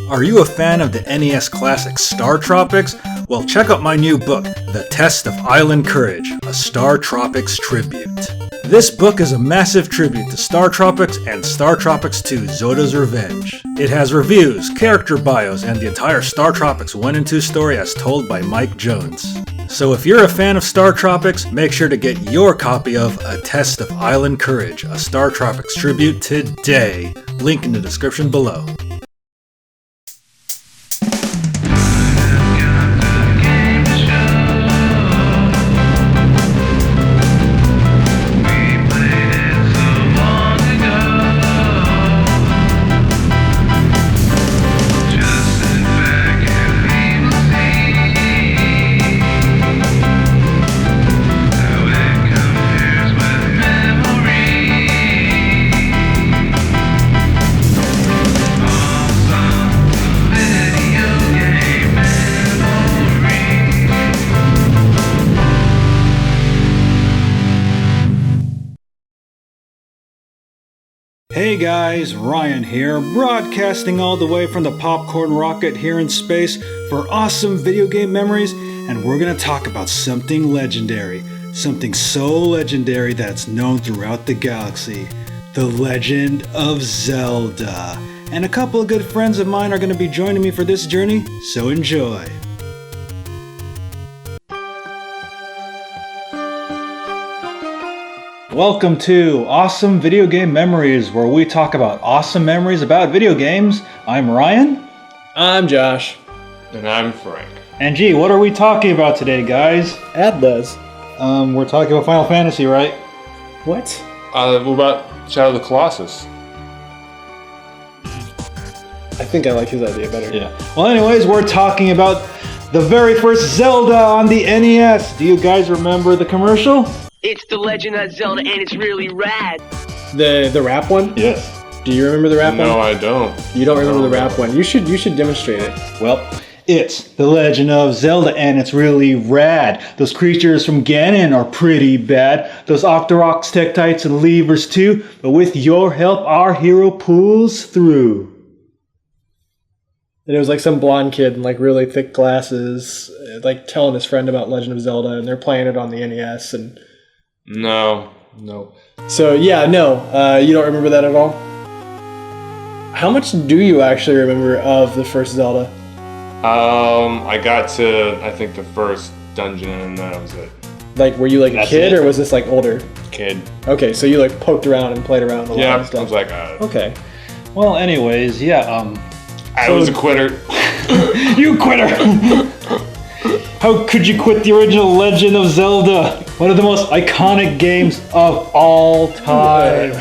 Are you a fan of the NES classic Star Tropics? Well, check out my new book, The Test of Island Courage, a Star Tropics tribute. This book is a massive tribute to Star Tropics and Star Tropics 2 Zoda's Revenge. It has reviews, character bios, and the entire Star Tropics 1 and 2 story as told by Mike Jones. So if you're a fan of Star Tropics, make sure to get your copy of A Test of Island Courage, a Star Tropics tribute today. Link in the description below. Hey guys, Ryan here, broadcasting all the way from the Popcorn Rocket here in space for awesome video game memories, and we're gonna talk about something legendary, something so legendary that's known throughout the galaxy, the Legend of Zelda. And a couple of good friends of mine are gonna be joining me for this journey, so enjoy. Welcome to Awesome Video Game Memories, where we talk about awesome memories about video games. I'm Ryan. I'm Josh. And I'm Frank. And gee, what are we talking about today, guys? Atlas. We're talking about Final Fantasy, right? What? What about Shadow of the Colossus? I think I like his idea better. Yeah. Well, anyways, we're talking about the very first Zelda on the NES. Do you guys remember the commercial? It's the Legend of Zelda, and it's really rad. The rap one? Yes. Do you remember the rap one? No, I don't. You don't remember the rap one. You should demonstrate it. Well, it's the Legend of Zelda, and it's really rad. Those creatures from Ganon are pretty bad. Those Octoroks, Tektites, and Levers too. But with your help, our hero pulls through. And it was like some blonde kid in like really thick glasses, like telling his friend about Legend of Zelda, and they're playing it on the NES. And No. so yeah, no, you don't remember that at all? How much do you actually remember of the first Zelda? I got to, I think, the first dungeon, and that was it. Like, were you like a kid, or was this like older? Kid. Okay, so you like poked around and played around a lot Yeah, and stuff. I was like, Okay. Well, anyways, yeah, I was a quitter. You quitter! How could you quit the original Legend of Zelda? One of the most iconic games of all time.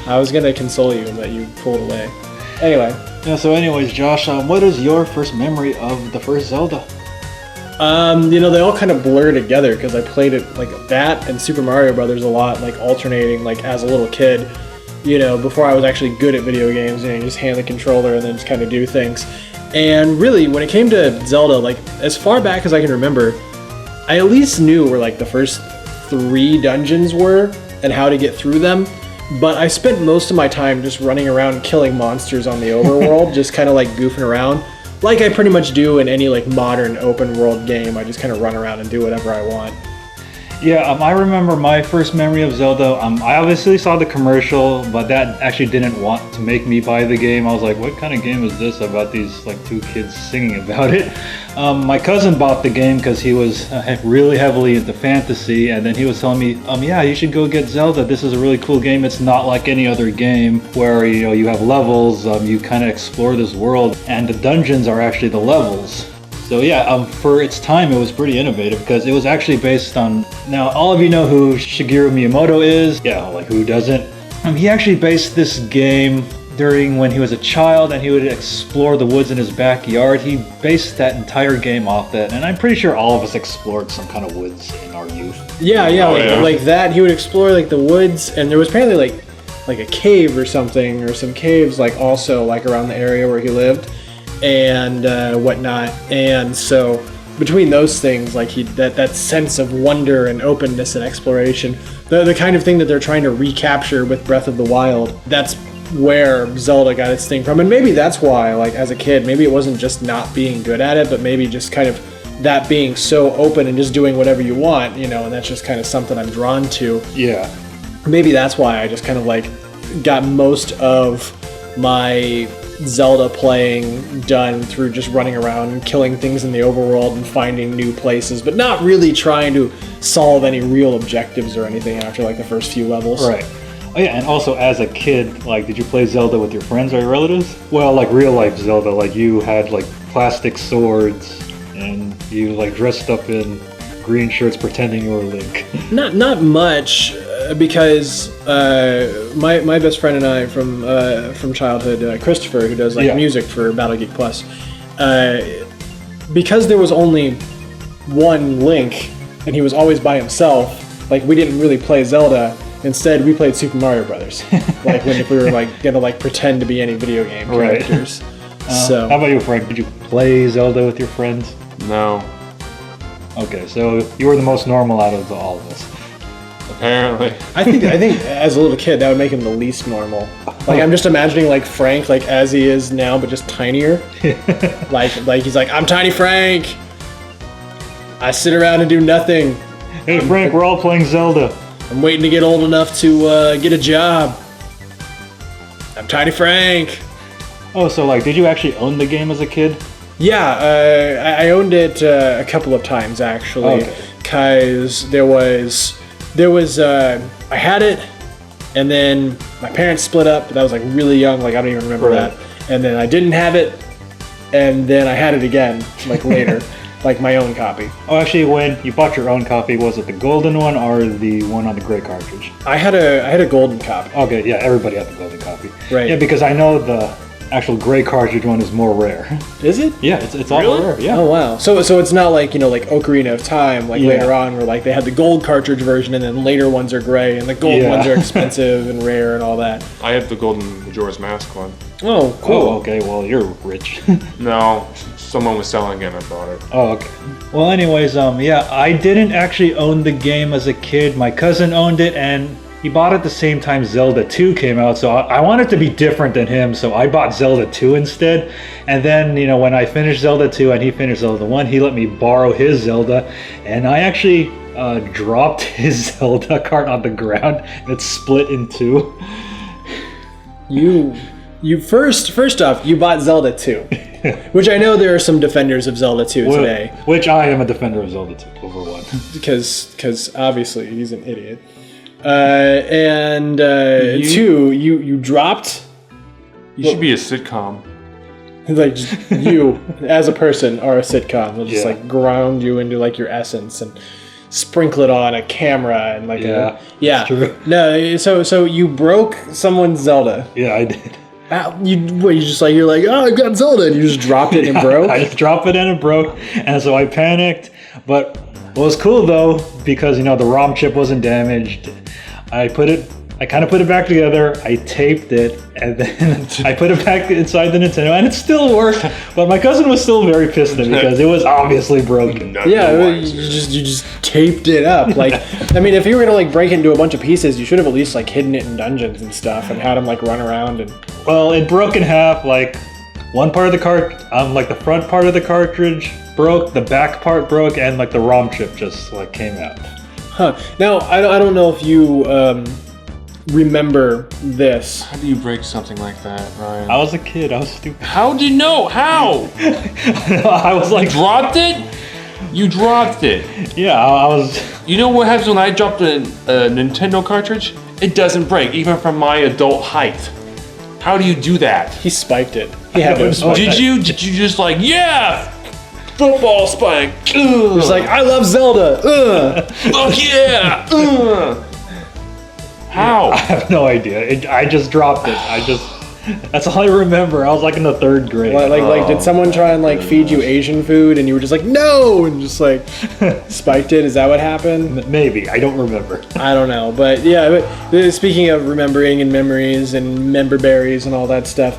I was gonna console you, but you pulled away. Anyway. Yeah, so anyways, Josh, what is your first memory of the first Zelda? They all kind of blur together because I played it like that and Super Mario Brothers a lot, like alternating, like as a little kid, before I was actually good at video games, you just hand the controller and then just kind of do things. And really, when it came to Zelda, like as far back as I can remember, I at least knew where like the first 3 dungeons were and how to get through them. But I spent most of my time just running around killing monsters on the overworld, just kind of like goofing around, like I pretty much do in any like modern open world game. I just kind of run around and do whatever I want. Yeah, I remember my first memory of Zelda. I obviously saw the commercial, but that actually didn't want to make me buy the game. I was like, what kind of game is this about these like 2 kids singing about it? My cousin bought the game because he was really heavily into fantasy, and then he was telling me, yeah, you should go get Zelda. This is a really cool game. It's not like any other game where you have levels, you kind of explore this world, and the dungeons are actually the levels. So yeah, for its time, it was pretty innovative because it was actually based on... Now, all of you know who Shigeru Miyamoto is. Yeah, like who doesn't? He actually based this game during when he was a child and he would explore the woods in his backyard. He based that entire game off that, and I'm pretty sure all of us explored some kind of woods in our youth. Yeah, like that. He would explore like the woods, and there was apparently like a cave or something, or some caves like also like around the area where he lived. And whatnot, and so between those things, like that sense of wonder and openness and exploration, the kind of thing that they're trying to recapture with Breath of the Wild, that's where Zelda got its thing from, and maybe that's why, like as a kid, maybe it wasn't just not being good at it, but maybe just kind of that being so open and just doing whatever you want, you know, and that's just kind of something I'm drawn to. Yeah. Maybe that's why I just kind of like got most of my Zelda playing done through just running around and killing things in the overworld and finding new places, but not really trying to solve any real objectives or anything after like the first few levels. Right. Oh yeah, and also as a kid, like, did you play Zelda with your friends or your relatives? Well, like real life Zelda, like you had like plastic swords and you like dressed up in green shirts pretending you were Link. Not much, because my best friend and I from childhood, Christopher, who does like music for Battle Geek Plus, because there was only one Link and he was always by himself, like we didn't really play Zelda. Instead, we played Super Mario Brothers, like if we were like gonna like pretend to be any video game characters. So, how about you, Frank? Did you play Zelda with your friends? No. Okay, so you were the most normal out of all of us. Apparently. I think as a little kid that would make him the least normal. Like I'm just imagining like Frank like as he is now, but just tinier. like he's like, I'm Tiny Frank. I sit around and do nothing. Hey Frank, we're all playing Zelda. I'm waiting to get old enough to get a job. I'm Tiny Frank. Oh, so like, did you actually own the game as a kid? Yeah, I owned it a couple of times actually, because there was I had it, and then my parents split up. But I was like really young, like I don't even remember that. And then I didn't have it, and then I had it again, like later. Like my own copy. Oh, actually, when you bought your own copy, was it the golden one or the one on the gray cartridge? I had a golden copy. Okay, yeah, everybody had the golden copy. Right. Yeah, because I know the actual gray cartridge one is more rare. Is it? Yeah, it's all rare. Yeah. Oh wow. So it's not like, you know, like Ocarina of Time, like later on, where like they had the gold cartridge version, and then later ones are gray, and the gold ones are expensive and rare and all that. I have the golden Majora's Mask one. Oh, cool. Oh, okay. Well, you're rich. No, someone was selling it and I bought it. Oh, okay. Well, anyways, yeah, I didn't actually own the game as a kid. My cousin owned it, and he bought it at the same time Zelda 2 came out, so I wanted to be different than him, so I bought Zelda 2 instead. And then, you know, when I finished Zelda 2 and he finished Zelda 1, he let me borrow his Zelda, and I actually dropped his Zelda cart on the ground, and it split in two. You first off, you bought Zelda 2, which I know there are some defenders of Zelda 2 today. Which I am a defender of Zelda 2 over 1. Because obviously he's an idiot. And 2, you dropped. You should be a sitcom. Like just you as a person are a sitcom. They'll just like ground you into like your essence and sprinkle it on a camera and like that's true. No, so you broke someone's Zelda. Yeah, I did. You're like, oh, I got Zelda, and you just dropped it and it broke? I just dropped it and it broke, and so I panicked. But what was cool though, because you know the ROM chip wasn't damaged, I kind of put it back together, I taped it, and then I put it back inside the Nintendo, and it still worked. But my cousin was still very pissed at me because it was obviously broken. You just taped it up. Like, I mean, if you were gonna like break it into a bunch of pieces, you should have at least like hidden it in dungeons and stuff, and had him like run around and. Well, it broke in half. Like one part of the like the front part of the cartridge broke, the back part broke, and like the ROM chip just like came out. Huh. Now I don't know if you remember this. How do you break something like that, Ryan? I was a kid. I was stupid. How did you know? How? I was like, dropped it? You dropped it. Yeah, I was. You know what happens when I drop a Nintendo cartridge? It doesn't break, even from my adult height. How do you do that? He spiked it. He had to spike Did you just like, yeah, football spike? It's like, I love Zelda. Fuck yeah. How? I have no idea. I just dropped it. That's all I remember. I was like in the 3rd grade. Like, did someone try and like feed you Asian food and you were just like, no, and just like spiked it? Is that what happened? Maybe. I don't remember. I don't know. But yeah, speaking of remembering and memories and member berries and all that stuff.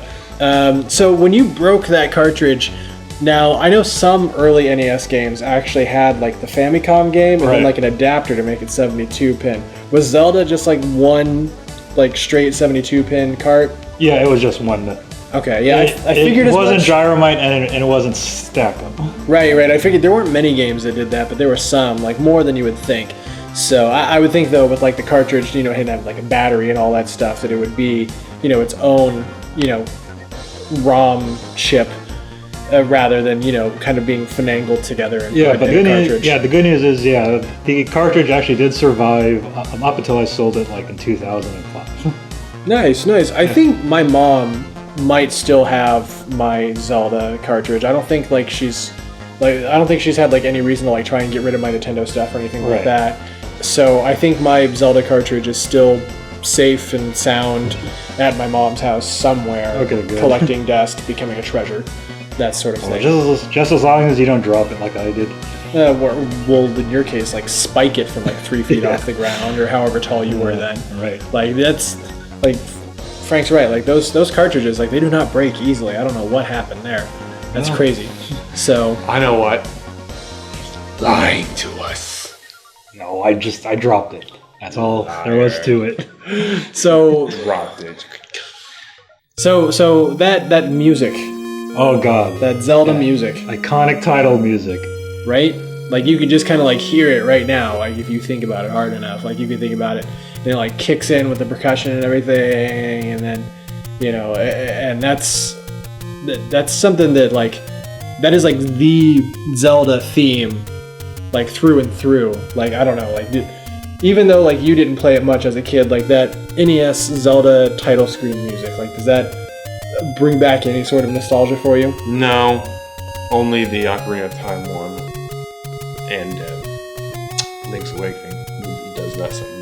So when you broke that cartridge, now I know some early NES games actually had like the Famicom game and then like an adapter to make it 72 pin. Was Zelda just like one like straight 72 pin cart? Yeah, it was just one. Okay, yeah, I figured it as wasn't much. Gyromite and it wasn't Stack Up. Right. I figured there weren't many games that did that, but there were some, like more than you would think. So I would think though, with like the cartridge, it had like a battery and all that stuff, that it would be, its own, ROM chip, rather than kind of being finagled together. And Yeah, put but in a cartridge. the good news is, the cartridge actually did survive up until I sold it like in 2005. Nice. I think my mom might still have my Zelda cartridge. I don't think she's had like any reason to like try and get rid of my Nintendo stuff or anything like that. So I think my Zelda cartridge is still safe and sound at my mom's house somewhere. Okay, good. Collecting dust, becoming a treasure, that sort of thing. Just as long as you don't drop it like I did. Well, in your case, like spike it from like 3 feet off the ground or however tall you were then. Right. Like that's like Frank's right. Like those cartridges, like they do not break easily. I don't know what happened there. That's crazy. So I know what. Lying to us. No, I dropped it. That's all there was to it. so Dropped it. so that music, Oh god. that Zelda music, Iconic title music. right? Like you could just kind of like hear it right now. Like if you think about it hard enough, like you can think about it. And it like kicks in with the percussion and everything, and then and that's something that like that is like the Zelda theme, like through and through. Like I don't know, like even though like you didn't play it much as a kid, like that NES Zelda title screen music, like does that bring back any sort of nostalgia for you? No, only the Ocarina of Time one, and Link's Awakening does that something.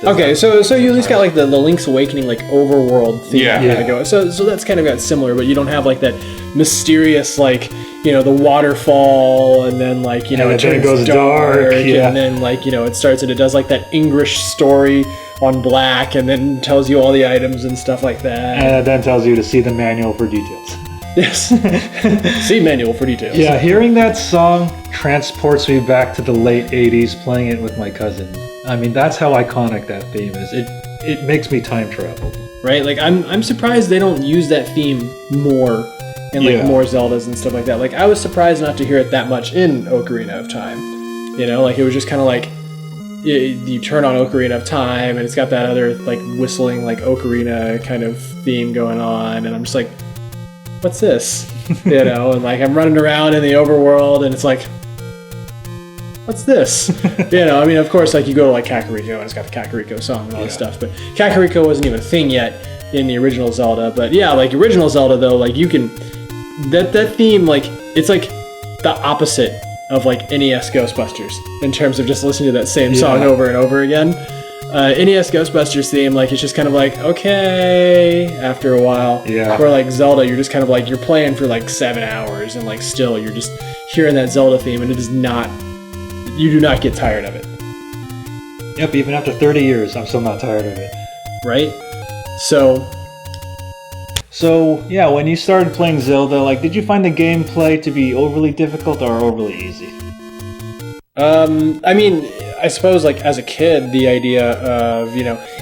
Okay, so you at least got like the Link's Awakening like overworld theme. Yeah. So that's kind of got similar, but you don't have like that mysterious like the waterfall, and then like And it then it turns goes dark, yeah. and then like it starts and it does like that English story on black, and then tells you all the items and stuff like that. And it then tells you to see the manual for details. Yes. See manual for details. Yeah, hearing that song transports me back to the late 80s playing it with my cousin. I mean, that's how iconic that theme is. It makes me time travel. Right? Like I'm surprised they don't use that theme more in like more Zeldas and stuff like that. Like I was surprised not to hear it that much in Ocarina of Time. Like it was just kind of like you turn on Ocarina of Time and it's got that other like whistling like ocarina kind of theme going on, and I'm just like, what's this? And like I'm running around in the overworld and it's like, what's this? I mean, of course, like you go to like Kakariko and it's got the Kakariko song and all this stuff, but Kakariko wasn't even a thing yet in the original Zelda. But yeah, like original Zelda though, like you can, that theme, like it's like the opposite of like NES Ghostbusters in terms of just listening to that same song over and over again. NES Ghostbusters theme, like it's just kind of like, okay, after a while. Yeah. Where like Zelda, you're just kind of like, you're playing for like 7 hours and like still you're just hearing that Zelda theme, and it is not, you do not get tired of it. Yep, even after 30 years, I'm still not tired of it. Right? So yeah, when you started playing Zelda, like, did you find the gameplay to be overly difficult or overly easy? I mean, I suppose like as a kid, the idea of,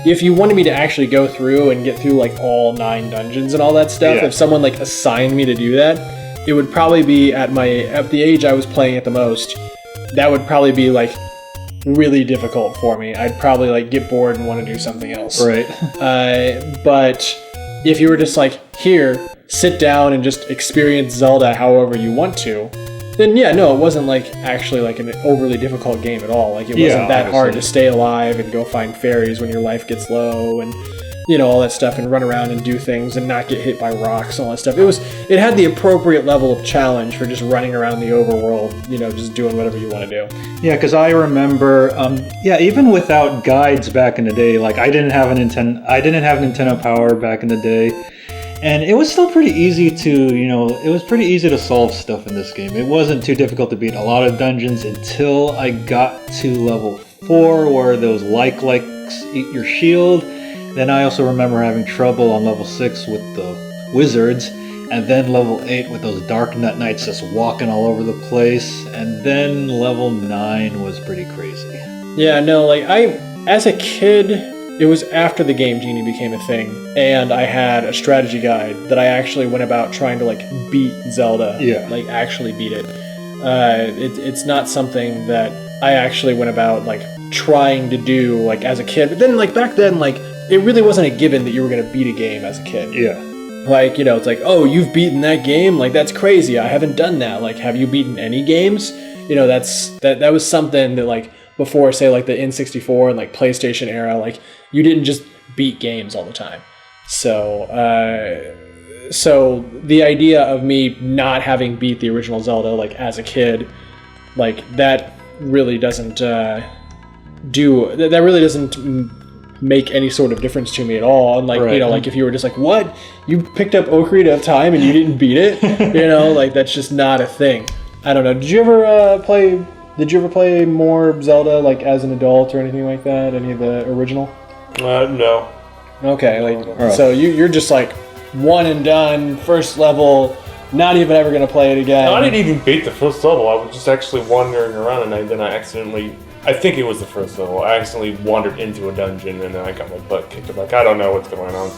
if you wanted me to actually go through and get through like all 9 dungeons and all that stuff, if someone like assigned me to do that, it would probably be at the age I was playing it the most. That would probably be like really difficult for me. I'd probably like get bored and want to do something else. Right. But if you were just like, here, sit down and just experience Zelda however you want to, then yeah, no, it wasn't like actually like an overly difficult game at all. Like it wasn't that hard to stay alive and go find fairies when your life gets low and all that stuff, and run around and do things and not get hit by rocks and all that stuff. It had the appropriate level of challenge for just running around the overworld, just doing whatever you want to do. Yeah, because I remember, even without guides back in the day, like I didn't have Nintendo Power back in the day, and it was still pretty easy to solve stuff in this game. It wasn't too difficult to beat a lot of dungeons until I got to level 4, where those likes eat your shield. Then I also remember having trouble on level 6 with the wizards, and then level 8 with those Dark Nut Knights just walking all over the place, and then level 9 was pretty crazy. Yeah, no, like as a kid, It was after the Game Genie became a thing, and I had a strategy guide that I actually went about trying to like beat Zelda. Yeah. Like actually beat it. It's not something that I actually went about like trying to do like as a kid. But then like back then like it really wasn't a given that you were gonna beat a game as a kid. Yeah. Like, it's like, oh, you've beaten that game? Like, that's crazy. I haven't done that. Like, have you beaten any games? That was something that, like, before, say, like, the N64 and, like, PlayStation era, like, you didn't just beat games all the time. So the idea of me not having beat the original Zelda, like, as a kid, like, that really doesn't make any sort of difference to me at all. And like, right. Like if you were just like, what? You picked up Ocarina of Time and you didn't beat it? Like that's just not a thing. I don't know. Did you ever play more Zelda like as an adult or anything like that? Any of the original? No. Okay, like so you're just like one and done, first level, not even ever gonna play it again. No, I didn't even beat the first level. I was just actually wandering around, and then I accidentally. I think it was the first level. I accidentally wandered into a dungeon, and then I got my butt kicked. I'm like, I don't know what's going on.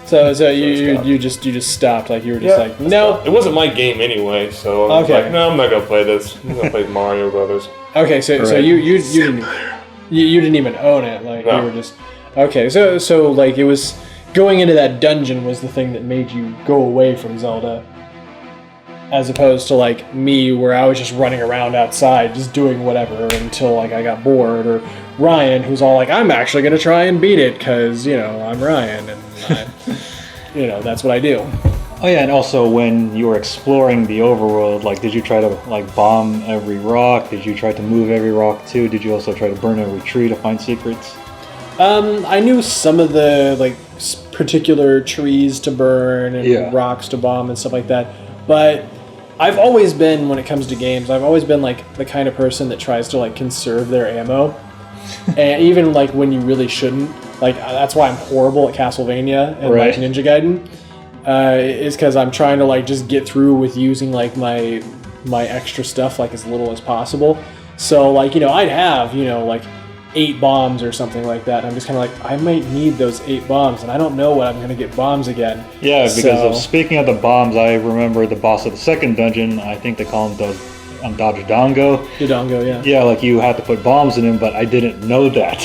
So you just stopped. Like you were just like, no. It wasn't my game anyway, so I was like, no, I'm not gonna play this. I'm gonna play Mario Brothers. Okay, so you didn't even own it. Like No. you were just okay. So like it was going into that dungeon was the thing that made you go away from Zelda. As opposed to like me, where I was just running around outside, just doing whatever until like I got bored, or Ryan, who's all like, "I'm actually gonna try and beat it because I'm Ryan and that's what I do." Oh yeah, and also when you were exploring the overworld, like did you try to like bomb every rock? Did you try to move every rock too? Did you also try to burn every tree to find secrets? I knew some of the like particular trees to burn and rocks to bomb and stuff like that, but I've always been, when it comes to games, I've always been like the kind of person that tries to like conserve their ammo, and even like when you really shouldn't. Like that's why I'm horrible at Castlevania and like Ninja Gaiden, is because I'm trying to like just get through with using like my extra stuff like as little as possible. So like I'd have like 8 bombs or something like that. And I'm just kind of like, I might need those 8 bombs, and I don't know when I'm going to get bombs again. Yeah, because speaking of the bombs, I remember the boss of the second dungeon, I think they call him Dodongo. Dodongo, yeah. Yeah, like you had to put bombs in him, but I didn't know that.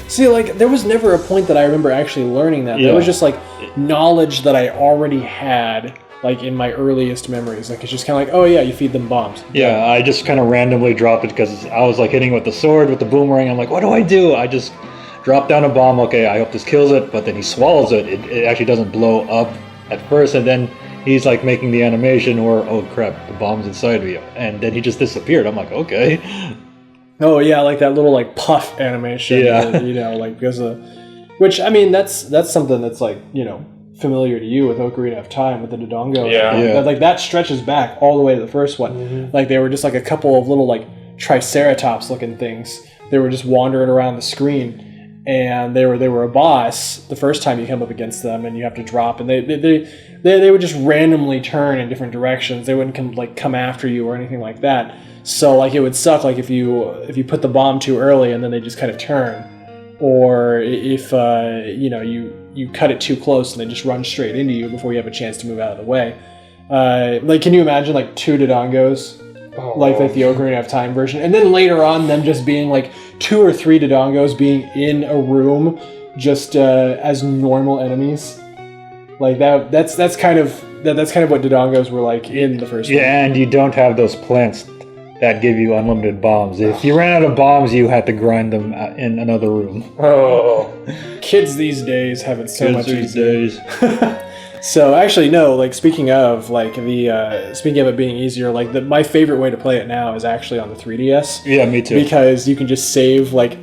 See, like there was never a point that I remember actually learning that. There was just like knowledge that I already had like in my earliest memories. Like it's just kind of like, oh yeah, you feed them bombs. Yeah, I just kind of randomly dropped it because I was like hitting with the sword, with the boomerang. I'm like, what do? I just drop down a bomb. Okay, I hope this kills it, but then he swallows it. It actually doesn't blow up at first, and then he's like making the animation where, oh crap, the bomb's inside me, and then he just disappeared. I'm like, okay. Oh yeah, like that little like puff animation. Yeah. Like because which I mean that's something that's like familiar to you with Ocarina of Time with the Dodongo. Yeah. But like that stretches back all the way to the first one. Mm-hmm. Like they were just like a couple of little like Triceratops looking things. They were just wandering around the screen, and they were a boss the first time you come up against them, and you have to drop, and they would just randomly turn in different directions. They wouldn't come after you or anything like that. So like it would suck like if you put the bomb too early and then they just kind of turn, or if you cut it too close and they just run straight into you before you have a chance to move out of the way. Like can you imagine like 2 Dodongos? Like the Ocarina of Time version, and then later on them just being like 2 or 3 Dodongos being in a room just as normal enemies. Like that's kind of what Dodongos were like in the first one. Yeah, and you don't have those plants that give you unlimited bombs. If you ran out of bombs, you had to grind them in another room. Oh, kids these days have it so much easier. So actually, no. Like speaking of it being easier, like my favorite way to play it now is actually on the 3DS. Yeah, me too. Because you can just save like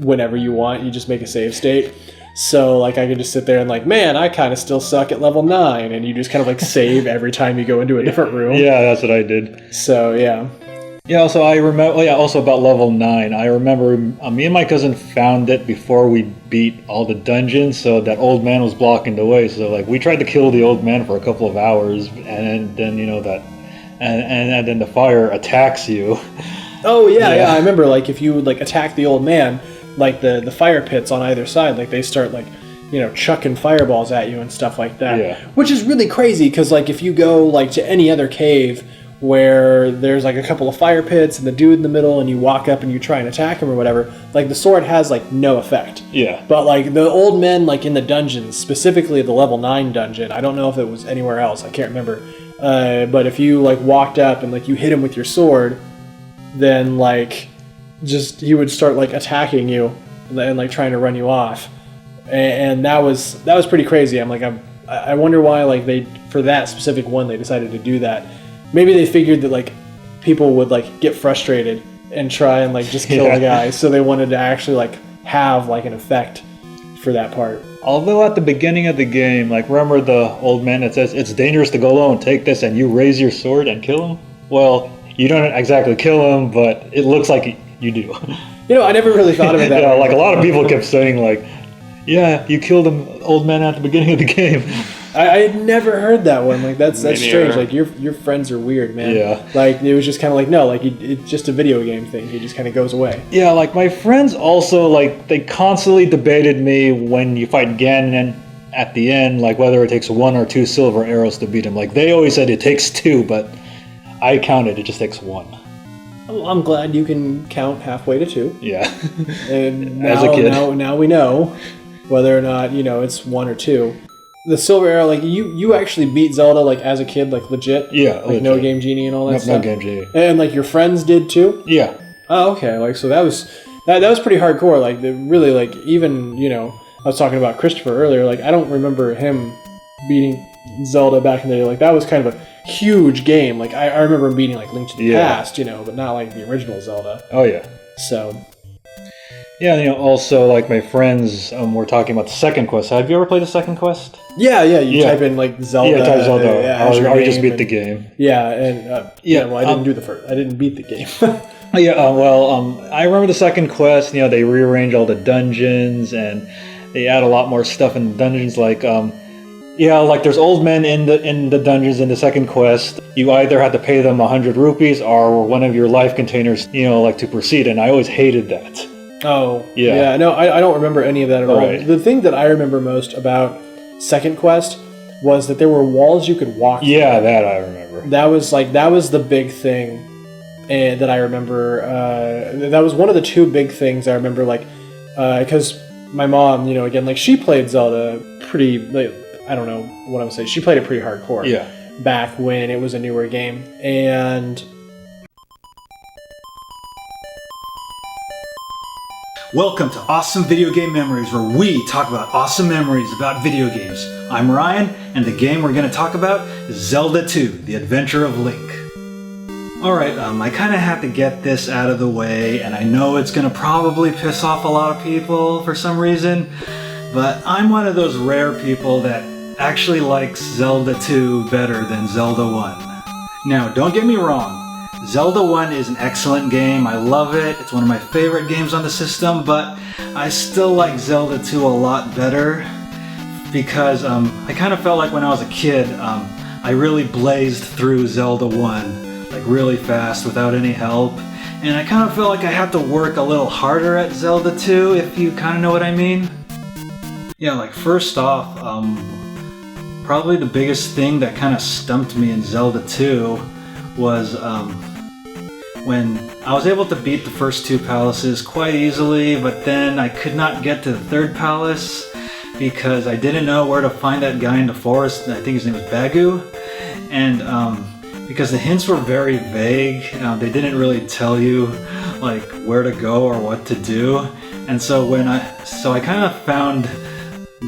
whenever you want. You just make a save state. So like I could just sit there and like, man, I kind of still suck at level 9, and you just kind of like save every time you go into a different room. Yeah, that's what I did. So yeah. Yeah, also I remember. Also about level 9, I remember me and my cousin found it before we beat all the dungeons. So that old man was blocking the way. So like we tried to kill the old man for a couple of hours, and then and then the fire attacks you. Oh yeah. I remember like if you would like attack the old man, like the fire pits on either side, like they start like, you know, chucking fireballs at you and stuff like that. Yeah. Which is really crazy because like if you go like to any other cave where there's like a couple of fire pits and the dude in the middle and you walk up and you try and attack him or whatever, like the sword has like no effect. Yeah. But like the old men like in the dungeons, specifically the level 9 dungeon, I don't know if it was anywhere else, I can't remember. But if you like walked up and like you hit him with your sword, then like just he would start like attacking you and like trying to run you off. And that was pretty crazy. I wonder why like they, for that specific one, they decided to do that. Maybe they figured that like people would like get frustrated and try and like just kill the guy, so they wanted to actually like have like an effect for that part. Although at the beginning of the game, like remember the old man that says it's dangerous to go alone, take this, and you raise your sword and kill him? Well, you don't exactly kill him, but it looks like you do. You know, I never really thought of it that way. Like a lot of people kept saying like, yeah, you killed an old man at the beginning of the game. I had never heard that one. Like that's strange. neither. Like your friends are weird, man. Yeah. Like it was just kind of like no, like it's just a video game thing. He just kind of goes away. Yeah, like my friends also like they constantly debated me when you fight Ganon at the end, like whether it takes 1 or 2 silver arrows to beat him. Like they always said it takes 2, but I counted it just takes 1. Well, I'm glad you can count halfway to 2. Yeah. And now, As a kid. now we know whether or not it's 1 or 2. The silver arrow, like you actually beat Zelda like as a kid, like legit. Yeah, like no Game Genie and all that No stuff. Game Genie. And like your friends did too. Yeah. Oh, okay. Like so that was pretty hardcore. Like really like even I was talking about Christopher earlier. Like I don't remember him beating Zelda back in the day. Like that was kind of a huge game. Like I remember him beating like Link to the Past, but not like the original Zelda. Oh yeah. So. Yeah, also like my friends were talking about the second quest. Have you ever played the second quest? Yeah. You type in like Zelda. Yeah, type Zelda. Or you just beat and, the game. Yeah, and well, I didn't do the first. I didn't beat the game. I remember the second quest. They rearrange all the dungeons and they add a lot more stuff in the dungeons. Like, like there's old men in the dungeons in the second quest. You either have to pay them 100 rupees or one of your life containers. Like to proceed. And I always hated that. Oh, yeah. No, I don't remember any of that at all. Right. The thing that I remember most about Second Quest was that there were walls you could walk through. Yeah, that I remember. That was the big thing that I remember. That was one of the 2 big things I remember, because my mom, again, like she played Zelda pretty, like, I don't know what I'm saying. She played it pretty hardcore. Yeah. Back when it was a newer game. And... Welcome to Awesome Video Game Memories, where we talk about awesome memories about video games. I'm Ryan, and the game we're going to talk about is Zelda 2, The Adventure of Link. Alright, I kind of have to get this out of the way, and I know it's going to probably piss off a lot of people for some reason, but I'm one of those rare people that actually likes Zelda 2 better than Zelda 1. Now, don't get me wrong. Zelda 1 is an excellent game, I love it, it's one of my favorite games on the system, but I still like Zelda 2 a lot better because I kind of felt like when I was a kid, I really blazed through Zelda 1, like really fast without any help, and I kind of felt like I had to work a little harder at Zelda 2, if you kind of know what I mean. Yeah, like first off, probably the biggest thing that kind of stumped me in Zelda 2 was when I was able to beat the first 2 palaces quite easily, but then I could not get to the 3rd palace because I didn't know where to find that guy in the forest. I think his name was Bagu, and because the hints were very vague, they didn't really tell you like where to go or what to do, and so I kind of found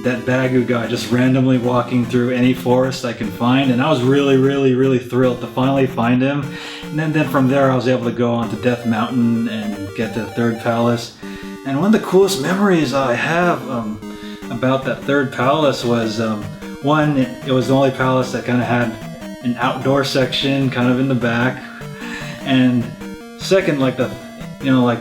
that Bagu guy just randomly walking through any forest I can find, and I was really, really, really thrilled to finally find him. And then from there I was able to go on to Death Mountain and get to the 3rd palace. And one of the coolest memories I have about that 3rd palace was one, it was the only palace that kind of had an outdoor section kind of in the back, and second, like the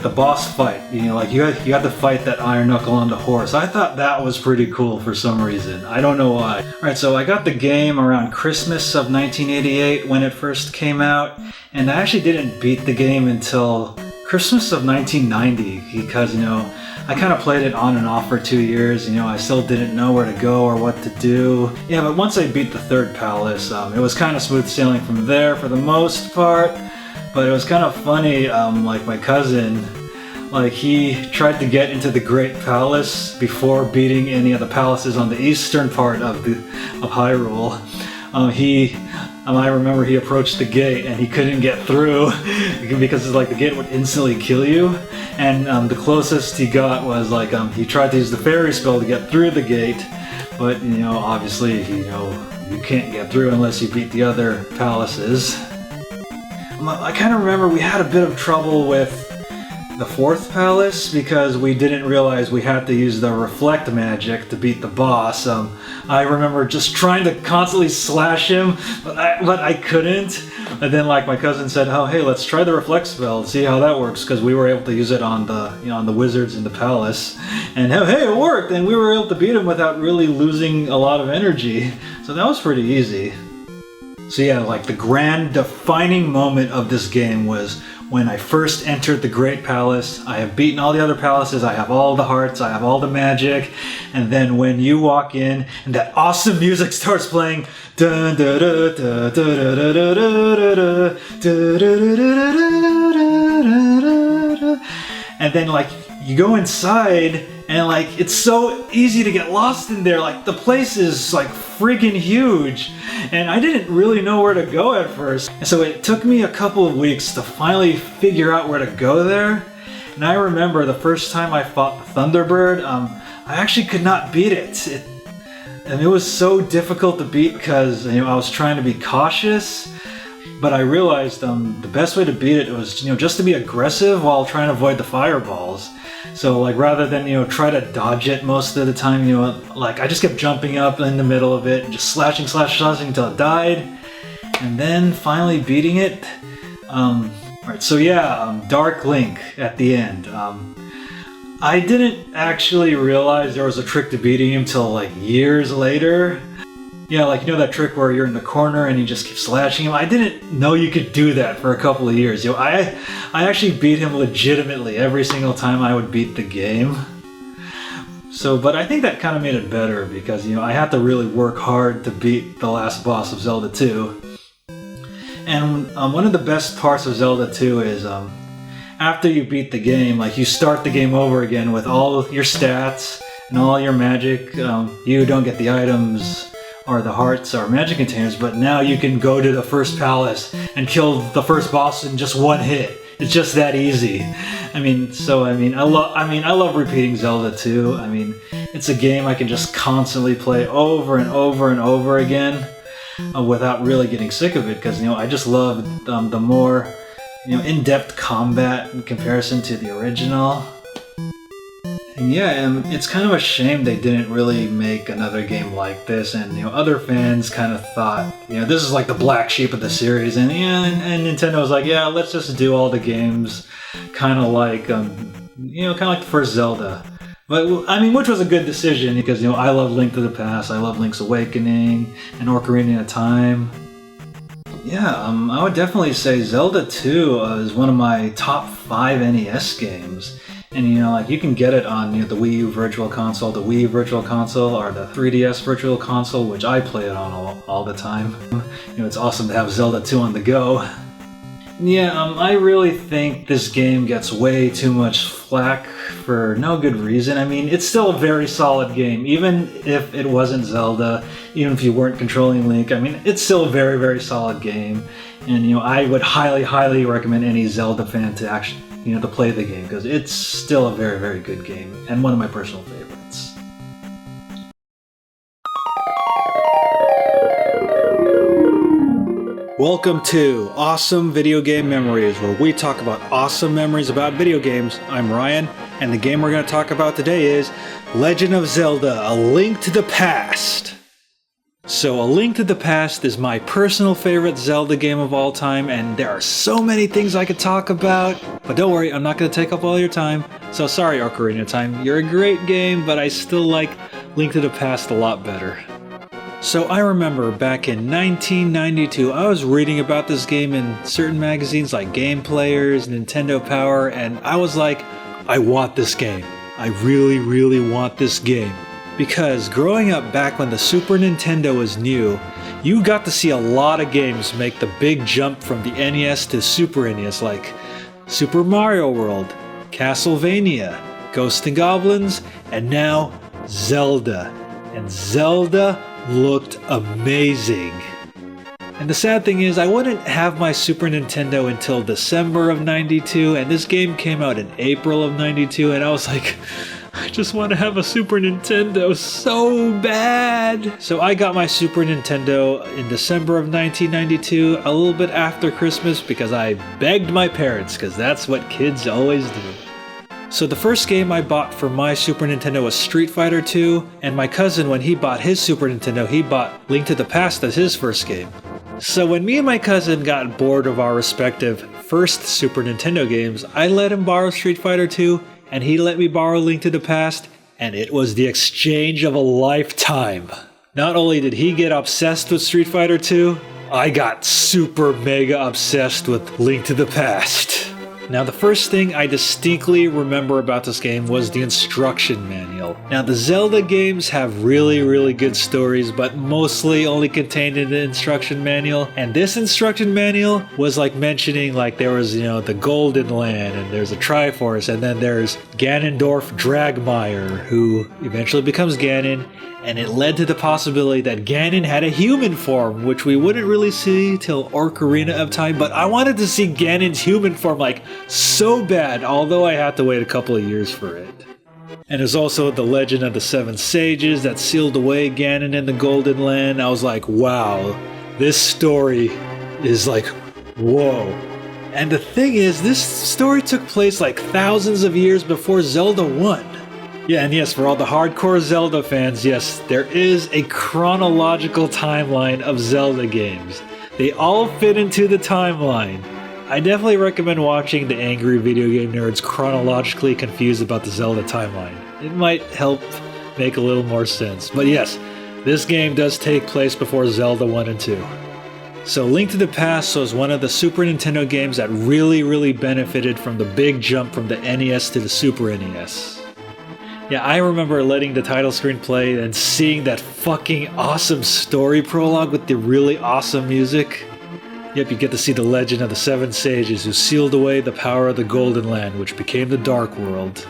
boss fight, like you had to fight that Iron Knuckle on the horse. I thought that was pretty cool for some reason. I don't know why. Alright, so I got the game around Christmas of 1988 when it first came out, and I actually didn't beat the game until Christmas of 1990 because, I kind of played it on and off for 2 years. I still didn't know where to go or what to do. Yeah, but once I beat the third palace, it was kind of smooth sailing from there for the most part. But it was kind of funny, like my cousin, like he tried to get into the Great Palace before beating any of the palaces on the eastern part of Hyrule. I remember he approached the gate and he couldn't get through because like the gate would instantly kill you. And the closest he got was like he tried to use the fairy spell to get through the gate, but obviously you can't get through unless you beat the other palaces. I kind of remember we had a bit of trouble with the fourth palace because we didn't realize we had to use the reflect magic to beat the boss. I remember just trying to constantly slash him, but I couldn't. And then like my cousin said, "Oh hey, let's try the reflect spell, see how that works," because we were able to use it on the on the wizards in the palace, and hey, it worked, and we were able to beat him without really losing a lot of energy. So that was pretty easy. So yeah, like the grand defining moment of this game was when I first entered the Great Palace. I have beaten all the other palaces, I have all the hearts, I have all the magic, and then when you walk in and that awesome music starts playing, dun, da, da, da, da, da, da, da, da, da, and then like you go inside and like it's so easy to get lost in there. Like the place is like freaking huge, and I didn't really know where to go at first. And so it took me a couple of weeks to finally figure out where to go there. And I remember the first time I fought Thunderbird, I actually could not beat it. And it was so difficult to beat because I was trying to be cautious. But I realized the best way to beat it was just to be aggressive while trying to avoid the fireballs. So like rather than try to dodge it most of the time, like I just kept jumping up in the middle of it and just slashing until it died, and then finally beating it. Right, so yeah, Dark Link at the end. I didn't actually realize there was a trick to beating him till like years later. Yeah, like that trick where you're in the corner and you just keep slashing him. I didn't know you could do that for a couple of years. I actually beat him legitimately every single time I would beat the game. So, but I think that kind of made it better because I had to really work hard to beat the last boss of Zelda 2. And one of the best parts of Zelda 2 is after you beat the game, like you start the game over again with all your stats and all your magic. You don't get the items or the hearts or magic containers, but now you can go to the first palace and kill the first boss in just one hit. It's just that easy. I love repeating Zelda 2. It's a game I can just constantly play over and over and over again without really getting sick of it because I just love the more in-depth combat in comparison to the original. And yeah, it's kind of a shame they didn't really make another game like this, and other fans kind of thought this is like the black sheep of the series, and Nintendo was like, yeah, let's just do all the games kind of like the first Zelda. But which was a good decision because I love Link to the Past, I love Link's Awakening, and Ocarina of Time. Yeah, I would definitely say Zelda 2 is one of my top 5 NES games. And you can get it on the Wii U Virtual Console, the Wii Virtual Console, or the 3DS Virtual Console, which I play it on all the time. It's awesome to have Zelda 2 on the go. Yeah, I really think this game gets way too much flack for no good reason. It's still a very solid game, even if it wasn't Zelda, even if you weren't controlling Link. It's still a very, very solid game. And I would highly, highly recommend any Zelda fan to actually to play the game because it's still a very, very good game and one of my personal favorites. Welcome to Awesome Video Game Memories, where we talk about awesome memories about video games. I'm Ryan, and the game we're going to talk about today is Legend of Zelda: A Link to the Past. So, A Link to the Past is my personal favorite Zelda game of all time, and there are so many things I could talk about. But don't worry, I'm not going to take up all your time. So sorry, Ocarina of Time, you're a great game, but I still like Link to the Past a lot better. So I remember back in 1992, I was reading about this game in certain magazines like Game Players, Nintendo Power, and I was like, I want this game. I really, really want this game. Because growing up back when the Super Nintendo was new, you got to see a lot of games make the big jump from the NES to Super NES, like Super Mario World, Castlevania, Ghosts and Goblins, and now Zelda. And Zelda looked amazing. And the sad thing is, I wouldn't have my Super Nintendo until December of '92, and this game came out in April of '92, and I was like, I just want to have a Super Nintendo so bad. So I got my Super Nintendo in December of 1992, a little bit after Christmas, because I begged my parents, because that's what kids always do. So the first game I bought for my Super Nintendo was Street Fighter 2, and my cousin, when he bought his Super Nintendo, he bought Link to the Past as his first game. So when me and my cousin got bored of our respective first Super Nintendo games, I let him borrow Street Fighter 2, and he let me borrow Link to the Past, and it was the exchange of a lifetime. Not only did he get obsessed with Street Fighter 2, I got super mega obsessed with Link to the Past. Now, the first thing I distinctly remember about this game was the instruction manual. Now, the Zelda games have really, really good stories, but mostly only contained in the instruction manual. And this instruction manual was like mentioning, like, there was, the Golden Land, and there's a Triforce, and then there's Ganondorf Dragmire, who eventually becomes Ganon. And it led to the possibility that Ganon had a human form, which we wouldn't really see till Ocarina of Time, but I wanted to see Ganon's human form, like, so bad, although I had to wait a couple of years for it. And there's also the Legend of the Seven Sages that sealed away Ganon in the Golden Land. I was like, wow, this story is like, whoa. And the thing is, this story took place like thousands of years before Zelda 1. Yeah, and yes, for all the hardcore Zelda fans, yes, there is a chronological timeline of Zelda games. They all fit into the timeline. I definitely recommend watching the angry video game nerds chronologically confused about the Zelda timeline. It might help make a little more sense. But yes, this game does take place before Zelda 1 and 2. So Link to the Past was one of the Super Nintendo games that really, really benefited from the big jump from the NES to the Super NES. Yeah, I remember letting the title screen play and seeing that fucking awesome story prologue with the really awesome music. Yep, you get to see the legend of the Seven Sages who sealed away the power of the Golden Land, which became the Dark World.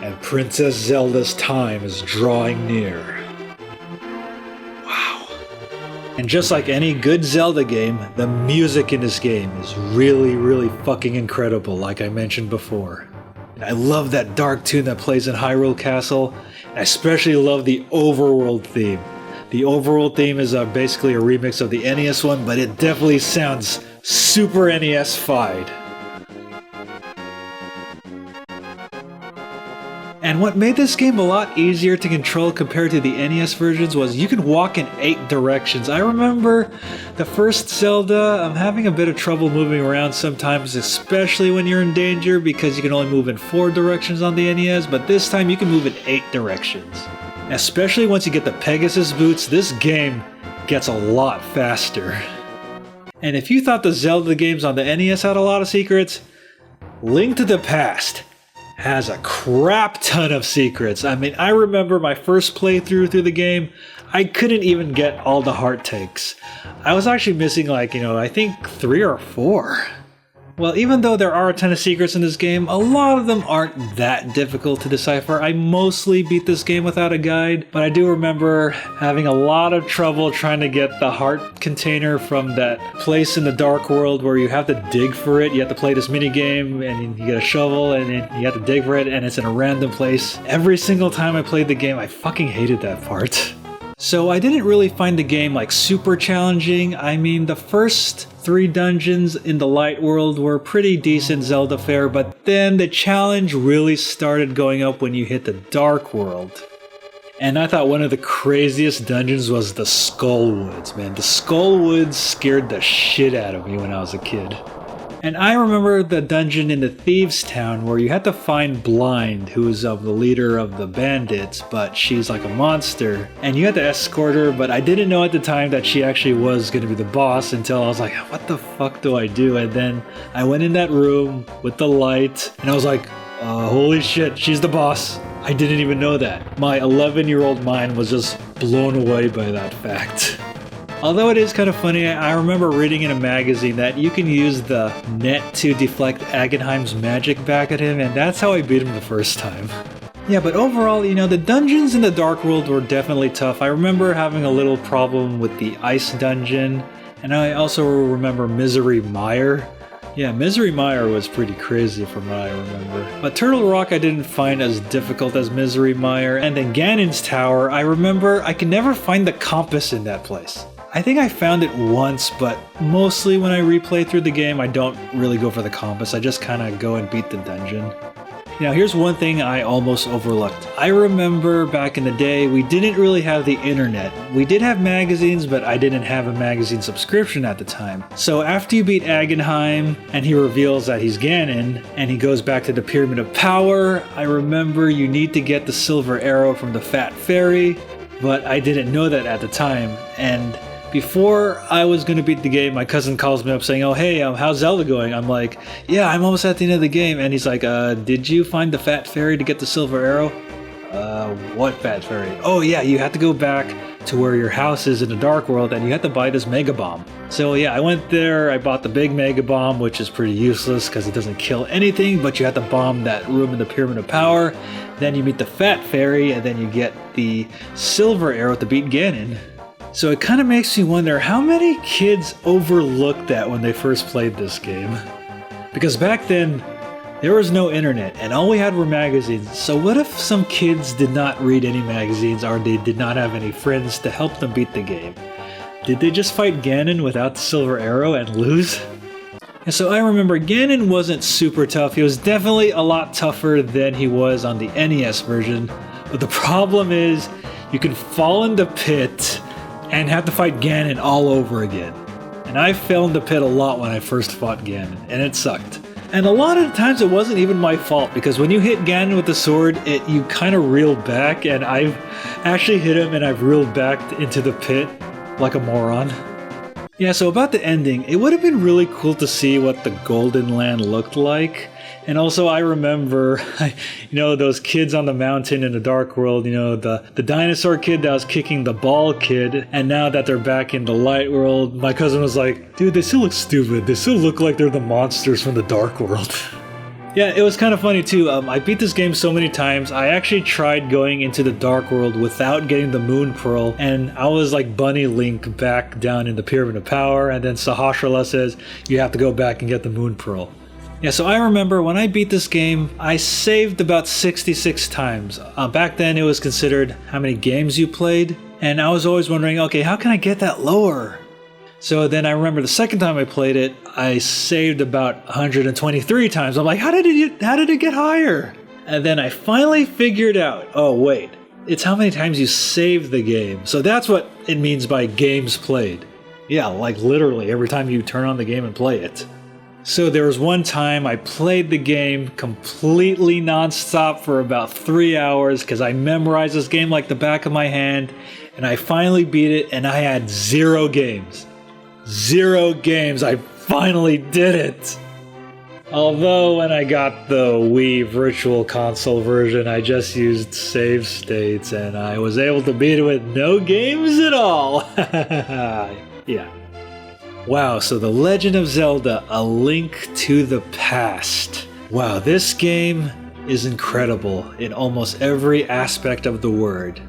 And Princess Zelda's time is drawing near. Wow. And just like any good Zelda game, the music in this game is really, really fucking incredible, like I mentioned before. And I love that dark tune that plays in Hyrule Castle. And I especially love the overworld theme. The overworld theme is basically a remix of the NES one, but it definitely sounds Super NES-fied. And what made this game a lot easier to control compared to the NES versions was you could walk in 8 directions. I remember the first Zelda, I'm having a bit of trouble moving around sometimes, especially when you're in danger, because you can only move in 4 directions on the NES, but this time you can move in 8 directions. Especially once you get the Pegasus boots, this game gets a lot faster. And if you thought the Zelda games on the NES had a lot of secrets, Link to the Past has a crap ton of secrets. I mean, I remember my first playthrough through the game, I couldn't even get all the heart takes. I was actually missing I think 3 or 4. Well, even though there are a ton of secrets in this game, a lot of them aren't that difficult to decipher. I mostly beat this game without a guide, but I do remember having a lot of trouble trying to get the heart container from that place in the Dark World where you have to dig for it. You have to play this mini game and you get a shovel and you have to dig for it and it's in a random place. Every single time I played the game, I fucking hated that part. So I didn't really find the game super challenging. I mean, the first 3 dungeons in the Light World were pretty decent Zelda fare, but then the challenge really started going up when you hit the Dark World. And I thought one of the craziest dungeons was the Skull Woods, man. The Skull Woods scared the shit out of me when I was a kid. And I remember the dungeon in the Thieves' Town where you had to find Blind, who is the leader of the bandits, but she's like a monster. And you had to escort her, but I didn't know at the time that she actually was going to be the boss until I was like, what the fuck do I do? And then I went in that room with the light, and I was like, holy shit, she's the boss. I didn't even know that. My 11-year-old mind was just blown away by that fact. Although it is kind of funny, I remember reading in a magazine that you can use the net to deflect Agenheim's magic back at him, and that's how I beat him the first time. Yeah, but overall, the dungeons in the Dark World were definitely tough. I remember having a little problem with the Ice Dungeon, and I also remember Misery Mire. Yeah, Misery Mire was pretty crazy from what I remember. But Turtle Rock I didn't find as difficult as Misery Mire, and then Ganon's Tower, I remember I could never find the compass in that place. I think I found it once, but mostly when I replay through the game, I don't really go for the compass. I just kind of go and beat the dungeon. Now, here's one thing I almost overlooked. I remember back in the day, we didn't really have the internet. We did have magazines, but I didn't have a magazine subscription at the time. So after you beat Agenheim, and he reveals that he's Ganon, and he goes back to the Pyramid of Power, I remember you need to get the silver arrow from the Fat Fairy, but I didn't know that at the time, and before I was going to beat the game, my cousin calls me up saying, "Oh, hey, how's Zelda going?" I'm like, "Yeah, I'm almost at the end of the game." And he's like, "Did you find the Fat Fairy to get the silver arrow?" What Fat Fairy? "Oh, yeah, you have to go back to where your house is in the Dark World, and you have to buy this Mega Bomb." So yeah, I went there, I bought the big Mega Bomb, which is pretty useless because it doesn't kill anything, but you have to bomb that room in the Pyramid of Power. Then you meet the Fat Fairy, and then you get the silver arrow to beat Ganon. So it kind of makes me wonder how many kids overlooked that when they first played this game. Because back then, there was no internet and all we had were magazines. So what if some kids did not read any magazines or they did not have any friends to help them beat the game? Did they just fight Ganon without the silver arrow and lose? And so I remember Ganon wasn't super tough. He was definitely a lot tougher than he was on the NES version. But the problem is you can fall in the pit and have to fight Ganon all over again. And I fell in the pit a lot when I first fought Ganon, and it sucked. And a lot of the times it wasn't even my fault, because when you hit Ganon with the sword, you kind of reel back, and I've actually hit him and I've reeled back into the pit like a moron. Yeah, so about the ending, it would have been really cool to see what the Golden Land looked like. And also I remember, those kids on the mountain in the Dark World, the dinosaur kid that was kicking the ball kid, and now that they're back in the Light World, my cousin was like, "Dude, they still look stupid. They still look like they're the monsters from the Dark World." Yeah, it was kind of funny too. I beat this game so many times, I actually tried going into the Dark World without getting the Moon Pearl, and I was like Bunny Link back down in the Pyramid of Power, and then Sahasrara says, "You have to go back and get the Moon Pearl." Yeah, so I remember when I beat this game, I saved about 66 times. Back then it was considered how many games you played, and I was always wondering, okay, how can I get that lower? So then I remember the second time I played it, I saved about 123 times. I'm like, how did it get higher? And then I finally figured out, oh wait, it's how many times you save the game. So that's what it means by games played. Yeah, like literally every time you turn on the game and play it. So there was one time I played the game completely non-stop for about 3 hours because I memorized this game like the back of my hand, and I finally beat it, and I had 0 games. 0 games, I finally did it! Although when I got the Wii Virtual Console version, I just used save states, and I was able to beat it with no games at all! Yeah. Wow, so The Legend of Zelda, A Link to the Past. Wow, this game is incredible in almost every aspect of the word.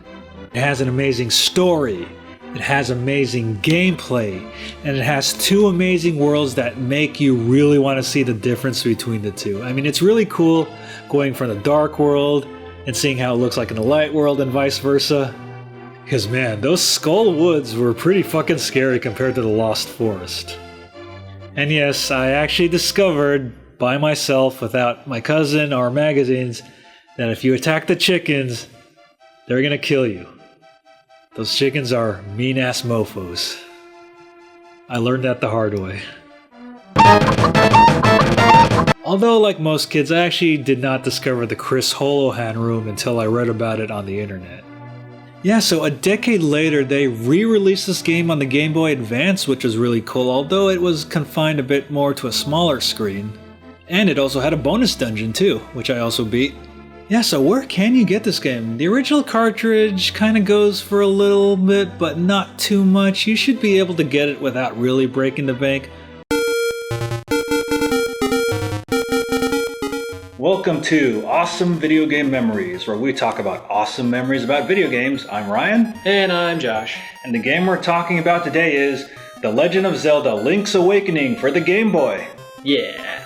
It has an amazing story, it has amazing gameplay, and it has 2 amazing worlds that make you really want to see the difference between the 2. I mean, it's really cool going from the Dark World and seeing how it looks like in the Light World and vice versa. Because man, those Skull Woods were pretty fucking scary compared to the Lost Forest. And yes, I actually discovered by myself, without my cousin or magazines, that if you attack the chickens, they're gonna kill you. Those chickens are mean-ass mofos. I learned that the hard way. Although, like most kids, I actually did not discover the Chris Holohan room until I read about it on the internet. Yeah, so a decade later, they re-released this game on the Game Boy Advance, which was really cool, although it was confined a bit more to a smaller screen. And it also had a bonus dungeon too, which I also beat. Yeah, so where can you get this game? The original cartridge kind of goes for a little bit, but not too much. You should be able to get it without really breaking the bank. Welcome to Awesome Video Game Memories, where we talk about awesome memories about video games. I'm Ryan. And I'm Josh. And the game we're talking about today is The Legend of Zelda Link's Awakening for the Game Boy. Yeah.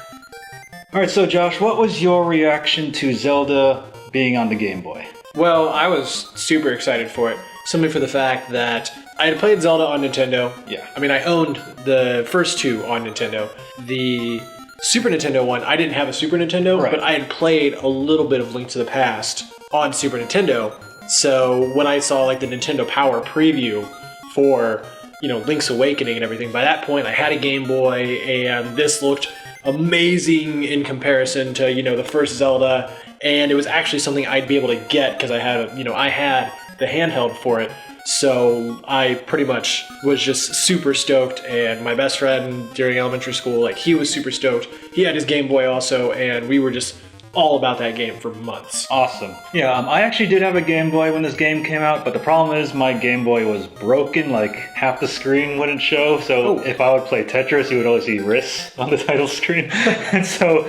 Alright, so Josh, what was your reaction to Zelda being on the Game Boy? Well, I was super excited for it, simply for the fact that I had played Zelda on Nintendo. Yeah. I mean, I owned the first two on Nintendo. The Super Nintendo one, I didn't have a Super Nintendo, Right. but I had played a little bit of Link to the Past on Super Nintendo. So when I saw like the Nintendo Power preview for, Link's Awakening and everything, by that point I had a Game Boy and this looked amazing in comparison to, the first Zelda, and it was actually something I'd be able to get because I had, I had the handheld for it. So I pretty much was just super stoked, and my best friend during elementary school, he was super stoked. He had his Game Boy also, and we were just all about that game for months. Awesome. Yeah, I actually did have a Game Boy when this game came out, but the problem is my Game Boy was broken, half the screen wouldn't show, so if I would play Tetris, you would only see wrists on the title screen. And so,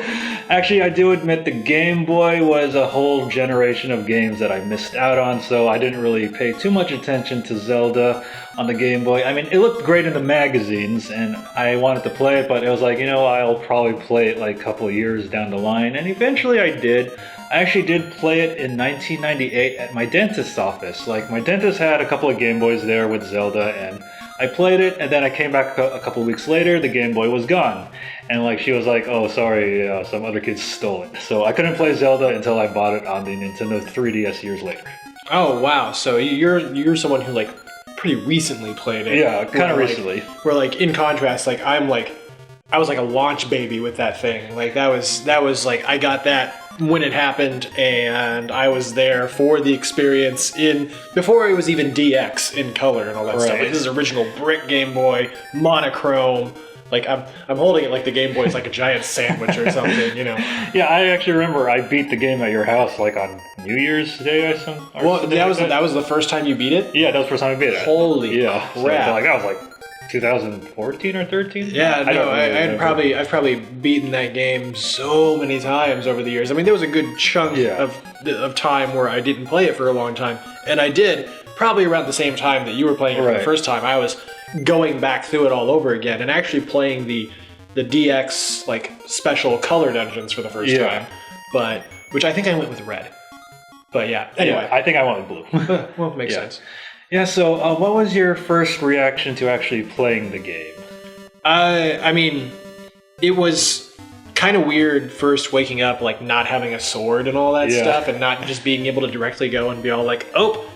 actually, I do admit the Game Boy was a whole generation of games that I missed out on, so I didn't really pay too much attention to Zelda on the Game Boy. I mean, it looked great in the magazines, and I wanted to play it, but it was I'll probably play it a couple of years down the line, and eventually I did. I actually did play it in 1998 at my dentist's office. My dentist had a couple of Game Boys there with Zelda, and I played it, and then I came back a couple of weeks later, the Game Boy was gone. And she was like, oh, sorry, some other kids stole it. So I couldn't play Zelda until I bought it on the Nintendo 3DS years later. Oh, wow. So you're someone who, pretty recently played it. Yeah, kind of recently. Where, in contrast, I was like a launch baby with that thing. That was I got that when it happened, and I was there for the experience before it was even DX in color and all that stuff. This is original brick Game Boy, monochrome. I'm holding it like the Game Boy is like a giant sandwich or something, Yeah, I actually remember I beat the game at your house on New Year's Day or something. Well, that was the first time you beat it? Yeah, that was the first time I beat it. Holy crap. So that was 2014 or 13? Yeah, no, I've probably beaten that game so many times over the years. I mean, there was a good chunk of time where I didn't play it for a long time, and I did probably around the same time that you were playing it for the first time. I was going back through it all over again and actually playing the DX special color dungeons for the first time, which I think I went with red. But yeah, anyway, I think I went with blue. Well, makes sense. Yeah, so what was your first reaction to actually playing the game? I mean, it was kind of weird first waking up, not having a sword and all that stuff, and not just being able to directly go and be all oh,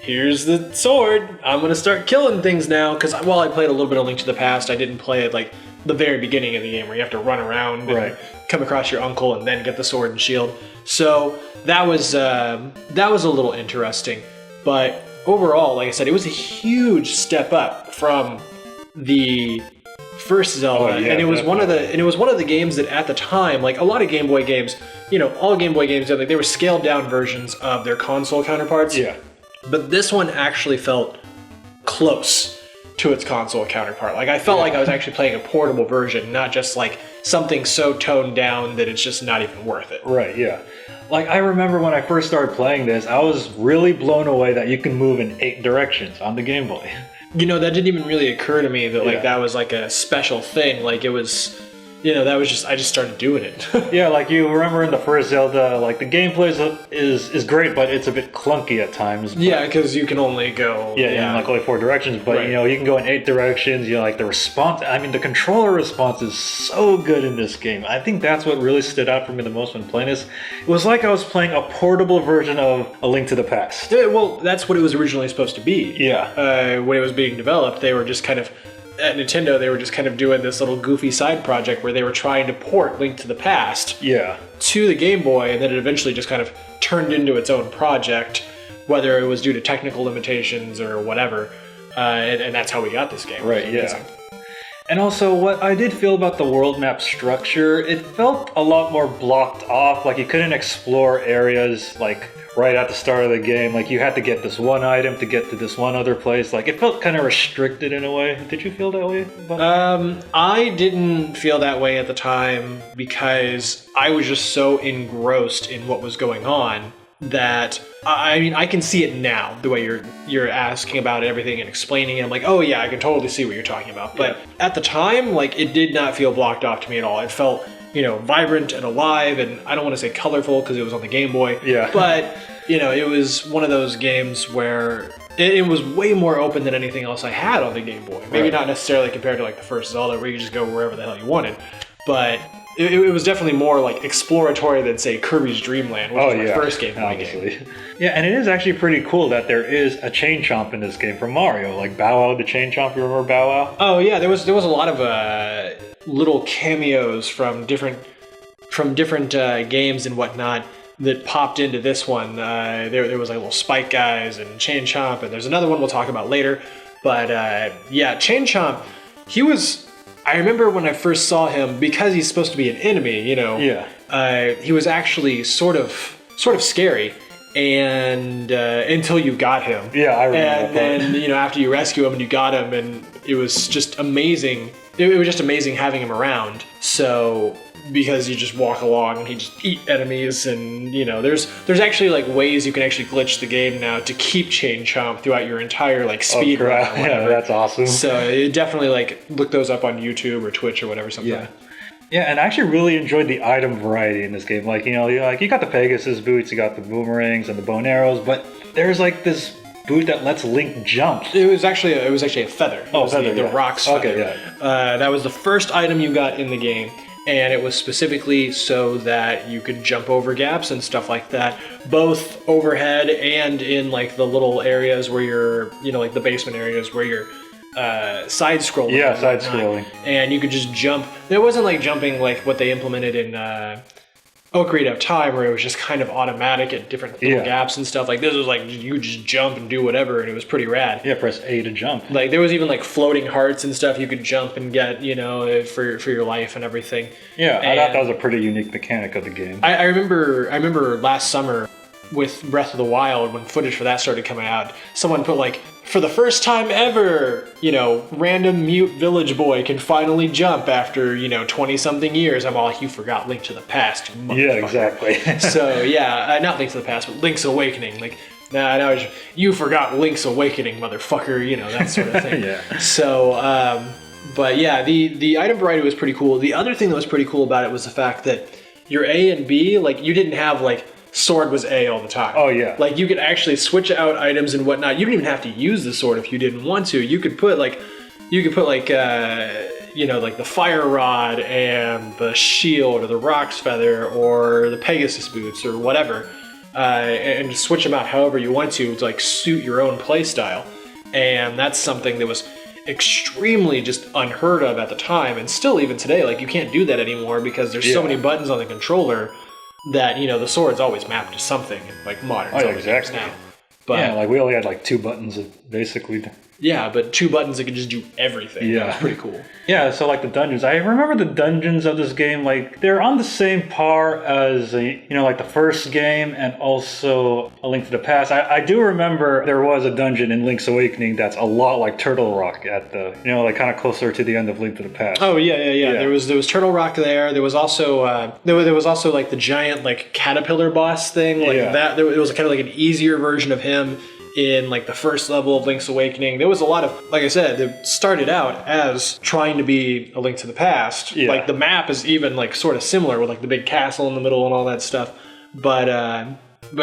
here's the sword, I'm going to start killing things now. Because while I played a little bit of Link to the Past, I didn't play it the very beginning of the game where you have to run around and come across your uncle and then get the sword and shield. So that was a little interesting, but overall, like I said, it was a huge step up from the first Zelda, and it was one of the games that at the time, a lot of Game Boy games, all Game Boy games, they were scaled down versions of their console counterparts. Yeah. But this one actually felt close to its console counterpart. I felt like I was actually playing a portable version, not just something so toned down that it's just not even worth it. Right, yeah. I remember when I first started playing this, I was really blown away that you can move in 8 directions on the Game Boy. That didn't even really occur to me that that was a special thing. It was, that was just, I just started doing it. Yeah, you remember in the first Zelda, the gameplay is great, but it's a bit clunky at times. Yeah, because you can only go... in only 4 directions, but you can go in 8 directions, the response, the controller response is so good in this game. I think that's what really stood out for me the most when playing this. It was like I was playing a portable version of A Link to the Past. Yeah, well, that's what it was originally supposed to be. Yeah. When it was being developed, they were just at Nintendo, they were just doing this little goofy side project where they were trying to port Link to the Past to the Game Boy, and then it eventually just turned into its own project, whether it was due to technical limitations or whatever, and that's how we got this game. Right, yeah. And also, what I did feel about the world map structure, it felt a lot more blocked off. Like you couldn't explore areas like right at the start of the game. Like you had to get this one item to get to this one other place. Like it felt kind of restricted in a way. Did you feel that way about it? I didn't feel that way at the time because I was just so engrossed in what was going on that I mean I can see it now the way you're asking about everything and explaining it. I'm like, oh yeah, I can totally see what you're talking about. But at the time, like it did not feel blocked off to me at all. It felt, you know, vibrant and alive, and I don't want to say colorful because it was on the Game Boy. Yeah. But you know, it was one of those games where it was way more open than anything else I had on the Game Boy. Maybe not necessarily compared to like the first Zelda where you just go wherever the hell you wanted, but it was definitely more like exploratory than say Kirby's Dream Land, which was my first Game Boy game. Yeah, and it is actually pretty cool that there is a Chain Chomp in this game from Mario, like Bow Wow the Chain Chomp. You remember Bow Wow? Oh yeah, there was a lot of little cameos from different games and whatnot that popped into this one. There was like little Spike Guys and Chain Chomp, and there's another one we'll talk about later. But yeah, Chain Chomp, I remember when I first saw him, because he's supposed to be an enemy, you know. Yeah. He was actually sort of scary, and until you got him. Yeah, I remember. And then you know, after you rescue him and you got him, and it was just amazing. It was just amazing having him around. So because you just walk along and he just eat enemies, and you know, there's actually like ways you can actually glitch the game now to keep Chain Chomp throughout your entire like speed run or whatever. Yeah, that's awesome. So you definitely like look those up on YouTube or Twitch or whatever sometime. Yeah. Yeah, and I actually really enjoyed the item variety in this game. Like, you know, you got the Pegasus boots, you got the boomerangs and the bow and arrows, but there's like this boot that lets Link jump. It was actually a feather. Oh, feather, the Rock's feather. Okay, yeah. That was the first item you got in the game, and it was specifically so that you could jump over gaps and stuff like that, both overhead and in like the little areas where you're, you know, like the basement areas where you're side scrolling. Yeah, side scrolling. And you could just jump. There wasn't like jumping like what they implemented in Ocarina of Time, where it was just kind of automatic at different little gaps and stuff. Like this was like you just jump and do whatever, and it was pretty rad. Yeah, press A to jump. Like there was even like floating hearts and stuff you could jump and get, you know, for your life and everything. Yeah, I thought that was a pretty unique mechanic of the game. I remember last summer with Breath of the Wild, when footage for that started coming out, someone put like, for the first time ever, you know, random mute village boy can finally jump after, you know, 20-something years. I'm all like, you forgot Link to the Past, you motherfucker. Yeah, exactly. So, yeah, not Link to the Past, but Link's Awakening. Like, nah, you forgot Link's Awakening, motherfucker, you know, that sort of thing. Yeah. So, but yeah, the item variety was pretty cool. The other thing that was pretty cool about it was the fact that your A and B, like, you didn't have, like, sword was A all the time. Oh yeah. Like you could actually switch out items and whatnot. You didn't even have to use the sword if you didn't want to. You could put like you know, like the fire rod and the shield or the Rock's feather or the Pegasus boots or whatever, and switch them out however you want to like suit your own play style. And that's something that was extremely just unheard of at the time, and still even today, like you can't do that anymore because there's so many buttons on the controller that, you know, the sword's always mapped to something in like modern Zelda games now. But yeah, like we only had like 2 buttons basically. Yeah, but 2 buttons that could just do everything. Yeah, that's pretty cool. Yeah, so like the dungeons. I remember the dungeons of this game, like they're on the same par as you know, like the first game and also A Link to the Past. I do remember there was a dungeon in Link's Awakening that's a lot like Turtle Rock at the, you know, like kind of closer to the end of Link to the Past. Oh yeah. There was Turtle Rock there. There was also there was also like the giant like caterpillar boss thing like that. It was kind of like an easier version of him in like the first level of Link's Awakening. There was a lot of, like I said, it started out as trying to be A Link to the Past. Yeah. Like the map is even like sort of similar with like the big castle in the middle and all that stuff. But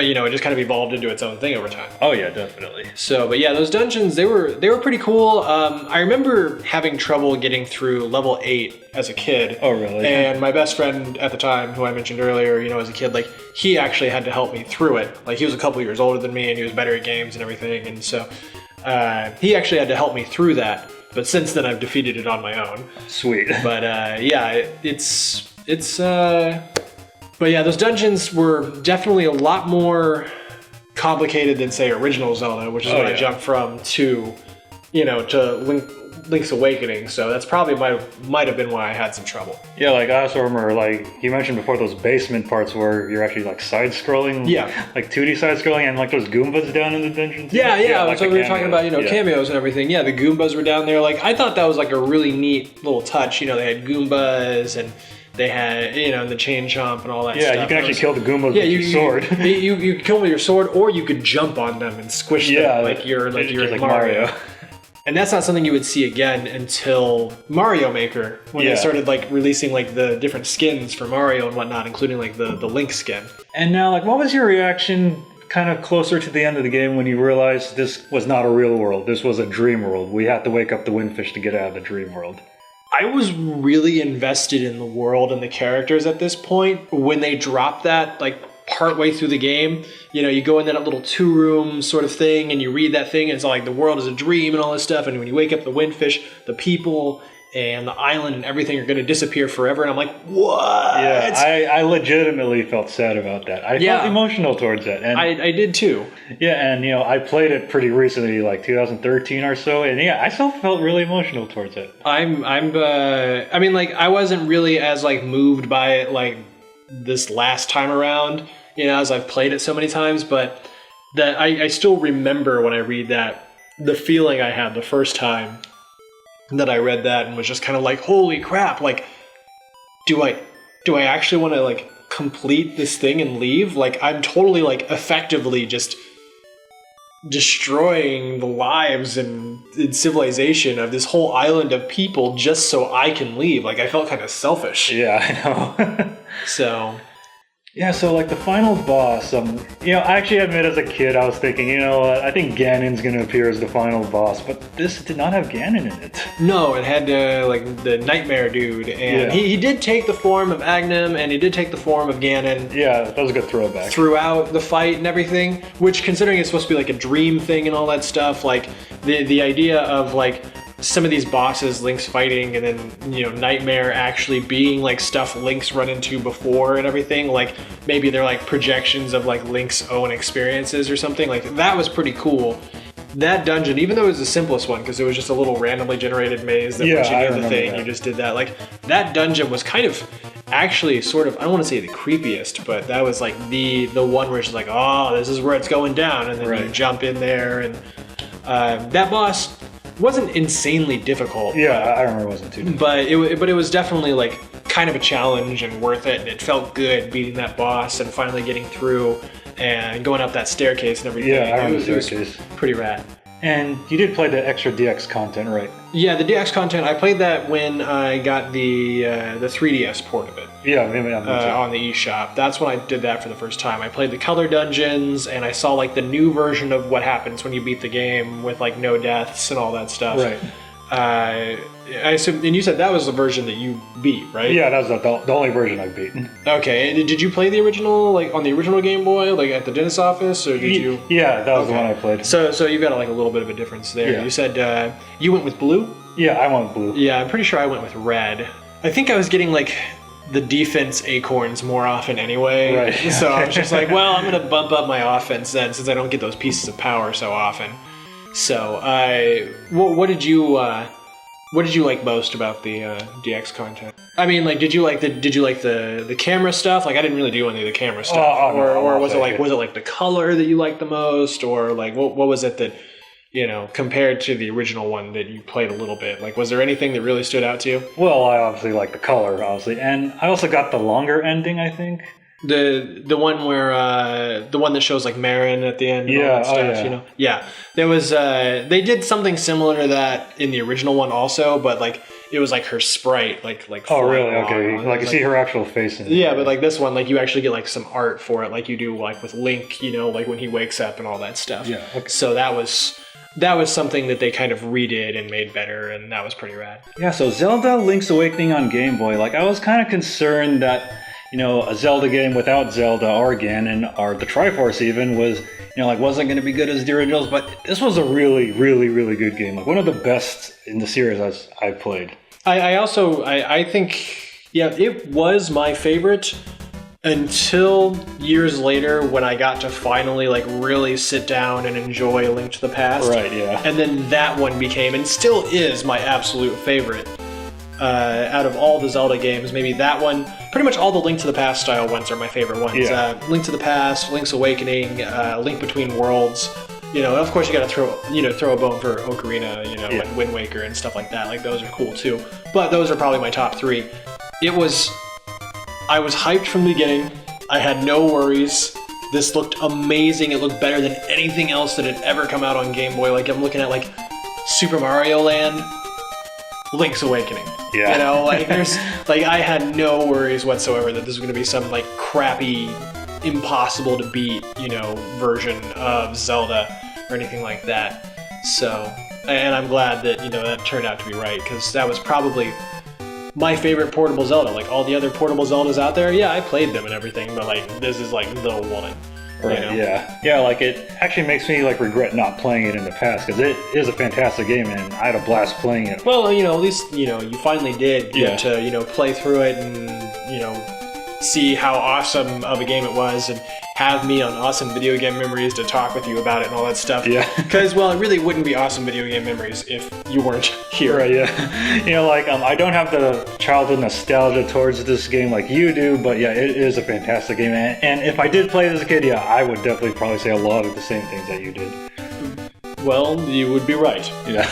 you know, it just kind of evolved into its own thing over time. Oh yeah, definitely. So, but yeah, those dungeons, they were pretty cool. I remember having trouble getting through level 8 as a kid. Oh really? And my best friend at the time, who I mentioned earlier, you know, as a kid, like he actually had to help me through it. Like he was a couple years older than me and he was better at games and everything. And so he actually had to help me through that. But since then I've defeated it on my own. Sweet. But yeah, but yeah, those dungeons were definitely a lot more complicated than, say, original Zelda, which is what I jumped from to, you know, to Link's Awakening, so that's probably might have been why I had some trouble. Yeah, like I also remember, like you mentioned before, those basement parts where you're actually like side-scrolling. Yeah. Like 2D side-scrolling, and like those Goombas down in the dungeons. Yeah. like So the we were talking about, cameos. cameos and everything. Yeah, the Goombas were down there. Like, I thought that was like a really neat little touch. They had Goombas and they had, the chain chomp and all that stuff. Yeah, you can actually kill the Goombas with your sword. You could kill them with your sword, or you could jump on them and squish them like you're in Mario. And that's not something you would see again until Mario Maker, when they started like releasing like the different skins for Mario and whatnot, including like the Link skin. And now, like, what was your reaction kind of closer to the end of the game when you realized this was not a real world? This was a dream world. We had to wake up the Windfish to get out of the dream world. I was really invested in the world and the characters at this point. When they dropped that, like, partway through the game, you go in that little 2-room sort of thing and you read that thing and it's all like the world is a dream and all this stuff, and when you wake up the Windfish, the people and the island and everything are going to disappear forever, and I'm like, what? Yeah, I legitimately felt sad about that. I felt emotional towards that. And I did too. Yeah, and I played it pretty recently, like 2013 or so, and I still felt really emotional towards it. I mean, like, I wasn't really as like moved by it like this last time around, as I've played it so many times, but that I still remember when I read that, the feeling I had the first time that I read that and was just kind of like, holy crap, like, do I actually want to like complete this thing and leave? Like, I'm totally like effectively just destroying the lives and civilization of this whole island of people just so I can leave. Like, I felt kind of selfish. Yeah, I know. So... Yeah, so like the final boss, I actually admit as a kid I was thinking, I think Ganon's gonna appear as the final boss, but this did not have Ganon in it. No, it had like the Nightmare dude, and he did take the form of Agnem, and he did take the form of Ganon. Yeah, that was a good throwback. Throughout the fight and everything, which, considering it's supposed to be like a dream thing and all that stuff, like the idea of like some of these bosses Link's fighting and then, Nightmare actually being like stuff Link's run into before and everything, like maybe they're like projections of like Link's own experiences or something, like that was pretty cool. That dungeon, even though it was the simplest one because it was just a little randomly generated maze that once you knew the thing, you just did that, like that dungeon was kind of actually sort of, I don't want to say the creepiest, but that was like the one where it's just like, oh, this is where it's going down, and then you jump in there, and that boss wasn't insanely difficult. Yeah, I remember it wasn't too difficult. But it was definitely like kind of a challenge and worth it, and it felt good beating that boss and finally getting through and going up that staircase and everything. Yeah, I remember the staircase. It was pretty rad. And you did play the extra DX content, right? Yeah, the DX content, I played that when I got the 3DS port of it. Yeah, maybe on the eShop. That's when I did that for the first time. I played the color dungeons, and I saw like the new version of what happens when you beat the game with like no deaths and all that stuff. Right. I assume, and you said that was the version that you beat, right? Yeah, that was the only version I've beaten. Okay, did you play the original, like on the original Game Boy, like at the dentist office, or did you? Yeah, that was the one I played. So you've got like a little bit of a difference there. Yeah. You said you went with blue? Yeah, I went with blue. Yeah, I'm pretty sure I went with red. I think I was getting like the defense acorns more often anyway. Right. So I was just like, well, I'm gonna bump up my offense then, since I don't get those pieces of power so often. So what did you like most about the DX content? I mean, like, did you like the camera stuff? Like, I didn't really do any of the camera stuff, or was it like the color that you liked the most, or like what was it that, compared to the original one that you played a little bit? Like, was there anything that really stood out to you? Well, I obviously like the color, obviously, and I also got the longer ending, I think. The one where the one that shows like Marin at the end and all that stuff, Yeah. There was they did something similar to that in the original one also, but like it was like her sprite like oh really? Okay. Like you see her actual face in it. Yeah, but like this one, like you actually get like some art for it, like you do like with Link, like when he wakes up and all that stuff. Yeah. Okay. So that was something that they kind of redid and made better, and that was pretty rad. Yeah, so Zelda Link's Awakening on Game Boy, like I was kind of concerned that a Zelda game without Zelda or Ganon or the Triforce even was, wasn't going to be good as the originals, but this was a really, really, really good game. Like one of the best in the series I've played. I think, yeah, it was my favorite, until years later when I got to finally like really sit down and enjoy Link to the Past. Right, yeah. And then that one became, and still is, my absolute favorite. Out of all the Zelda games, maybe that one, pretty much all the Link to the Past style ones are my favorite ones. Yeah. Link to the Past, Link's Awakening, Link Between Worlds. You know, of course you gotta throw a bone for Ocarina, and Wind Waker and stuff like that. Like, those are cool too. But those are probably my top 3. I was hyped from the beginning. I had no worries. This looked amazing. It looked better than anything else that had ever come out on Game Boy. Like, I'm looking at like Super Mario Land, Link's Awakening. Yeah. You know, like there's like I had no worries whatsoever that this was gonna be some like crappy, impossible to beat, version of Zelda or anything like that. So, and I'm glad that, that turned out to be right, because that was probably my favorite portable Zelda. Like, all the other portable Zeldas out there, yeah, I played them and everything, but like this is like the one. Right, yeah, like it actually makes me like regret not playing it in the past, because it is a fantastic game and I had a blast playing it. Well, at least, you finally did get to, play through it and, see how awesome of a game it was, and have me on Awesome Video Game Memories to talk with you about it and all that stuff. Yeah. Because, well, it really wouldn't be Awesome Video Game Memories if you weren't here. Right, yeah. I don't have the childhood nostalgia towards this game like you do, but yeah, it is a fantastic game. And if I did play it as a kid, yeah, I would definitely probably say a lot of the same things that you did. Well, you would be right. Yeah.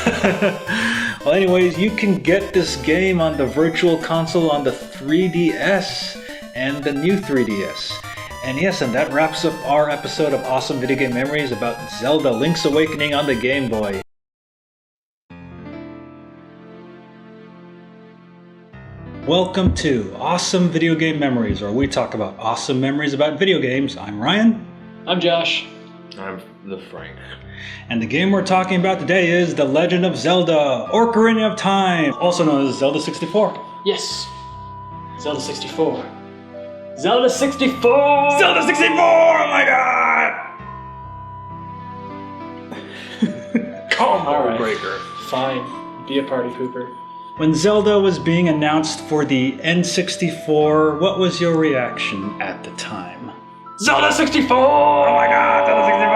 Well, anyways, you can get this game on the Virtual Console on the 3DS and the new 3DS. And yes, and that wraps up our episode of Awesome Video Game Memories about Zelda Link's Awakening on the Game Boy. Welcome to Awesome Video Game Memories, where we talk about awesome memories about video games. I'm Ryan. I'm Josh. I'm the Frank. And the game we're talking about today is The Legend of Zelda, Ocarina of Time, also known as Zelda 64. Yes. Zelda 64. Zelda 64! Zelda 64! Oh my god! Combo breaker. Fine. Be a party pooper. When Zelda was being announced for the N64, what was your reaction at the time? Zelda 64! Oh my god, Zelda 64!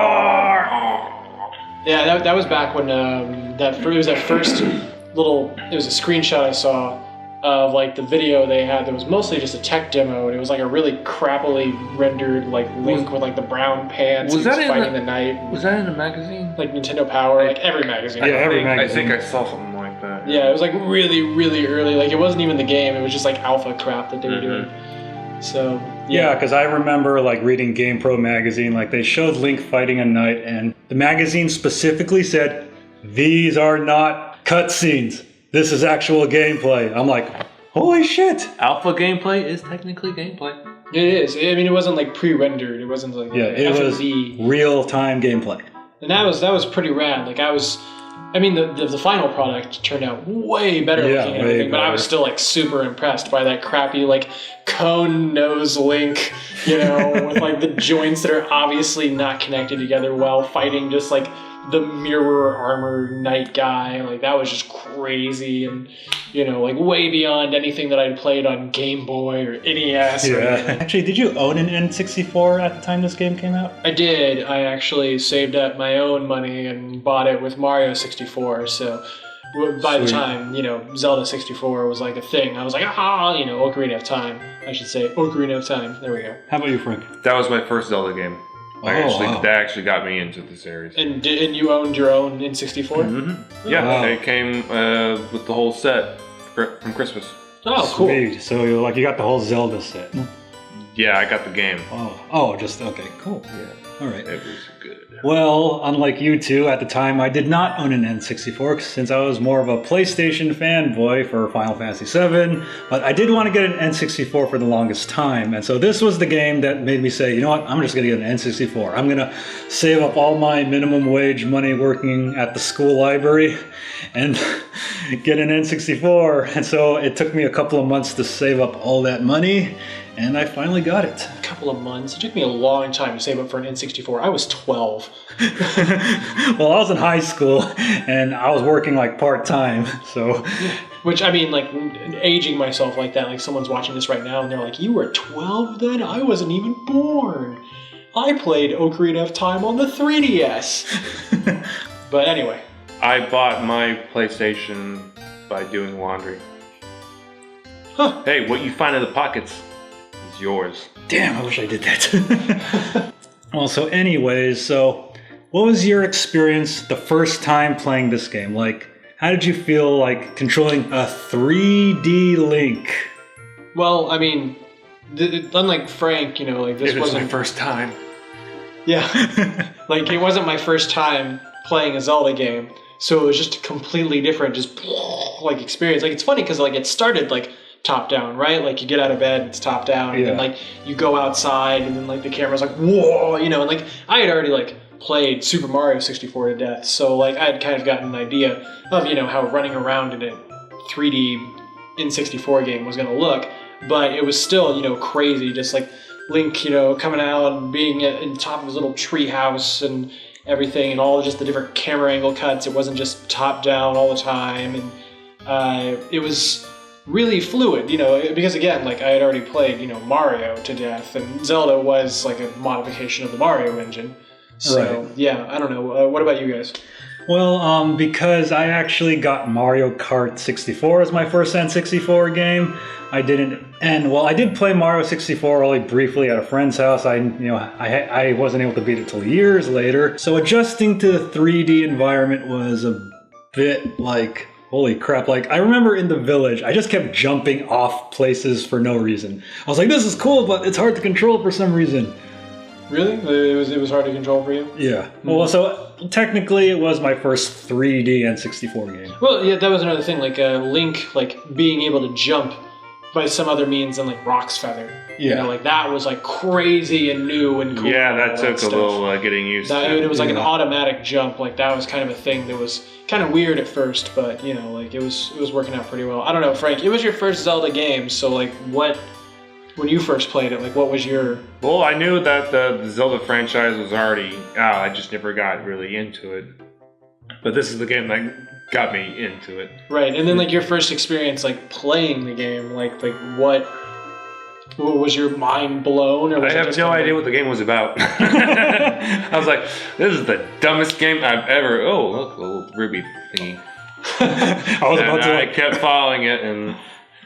Yeah, that was back when it was that first it was a screenshot I saw of like the video they had that was mostly just a tech demo, and it was like a really crappily rendered like Link with like the brown pants. Was that fighting the knight? Was that in a magazine? Like Nintendo Power, like every magazine. Yeah, every magazine. I think I saw something like that. Yeah, it was like really, really early. Like, it wasn't even the game. It was just like alpha crap that they were doing. So yeah, because I remember like reading GamePro magazine, like they showed Link fighting a knight, and the magazine specifically said, "These are not cutscenes. This is actual gameplay." I'm like, holy shit! Alpha gameplay is technically gameplay. it is. I mean, it wasn't like pre-rendered. It wasn't like it was real-time gameplay. And that was pretty rad. Like the final product turned out way better looking and everything, but I was still like super impressed by that crappy like cone nose Link, with like the joints that are obviously not connected together while fighting just like the mirror armor knight guy. Like, that was just crazy, and like way beyond anything that I'd played on Game Boy or NES. Yeah. Actually, did you own an N64 at the time this game came out? I did. I actually saved up my own money and bought it with Mario 64. So by the time, Zelda 64 was like a thing, I was like, Ocarina of Time. I should say Ocarina of Time. There we go. How about you, Frank? That was my first Zelda game. That actually got me into the series. And you owned your own N64? Mm-hmm. Yeah, wow. It came with the whole set from Christmas. Oh, cool. Sweet. So you got the whole Zelda set. Yeah, I got the game. Okay, cool. Yeah. All right. It was good. Well, unlike you two, at the time I did not own an N64 since I was more of a PlayStation fanboy for Final Fantasy VII, but I did want to get an N64 for the longest time, and so this was the game that made me say, you know what, I'm just going to get an N64. I'm going to save up all my minimum wage money working at the school library and get an N64, and so it took me a couple of months to save up all that money, and I finally got it. A couple of months? It took me a long time to save up for an N64. I was 12. Well, I was in high school, and I was working like part-time, so Which, I mean, like, aging myself like that, like someone's watching this right now and they're like, you were 12 then? I wasn't even born. I played Ocarina of Time on the 3DS. But anyway. I bought my PlayStation by doing laundry. Huh. Hey, what you find in the pockets is yours. Damn, I wish I did that. Well, so anyways, so what was your experience the first time playing this game? Like, how did you feel like controlling a 3D Link? Well, I mean, unlike Frank, you know, like this wasn't my first time. Yeah, like it wasn't my first time playing a Zelda game, so it was just a completely different, just like experience. Like it's funny because like it started like top down, right? Like you get out of bed, it's top down, and then like you go outside, and then like the camera's like whoa, you know, and like I had already like played Super Mario 64 to death, so like I had kind of gotten an idea of, you know, how running around in a 3D N64 game was gonna look, but it was still, you know, crazy, just like Link, you know, coming out and being in top of his little tree house and everything, and all just the different camera angle cuts. It wasn't just top down all the time, and it was really fluid, you know, because again, like I had already played, you know, Mario to death, and Zelda was like a modification of the Mario engine. So yeah, I don't know. What about you guys? Well, because I actually got Mario Kart 64 as my first N64 game. I did play Mario 64 only briefly at a friend's house. I wasn't able to beat it till years later. So adjusting to the 3D environment was a bit like, holy crap. Like, I remember in the village, I just kept jumping off places for no reason. I was like, this is cool, but it's hard to control for some reason. Really? It was hard to control for you? Yeah. Mm-hmm. Well, so technically it was my first 3D N64 game. Well, yeah, that was another thing. Like Link, like being able to jump by some other means than like Rock's Feather. Yeah. You know, like that was like crazy and new and cool. Yeah, that took a little getting used to. It was like an automatic jump. Like that was kind of a thing that was kind of weird at first, but you know, like it was working out pretty well. I don't know, Frank. It was your first Zelda game, so like when you first played it, like what was your... Well, I knew that the Zelda franchise was already out. I just never got really into it. But this is the game that got me into it. Right, and then like your first experience like playing the game, like what was your mind blown? Or was I have no idea what the game was about. I was like, this is the dumbest game I've ever... Oh, look, a little ruby thingy. I kept following it, and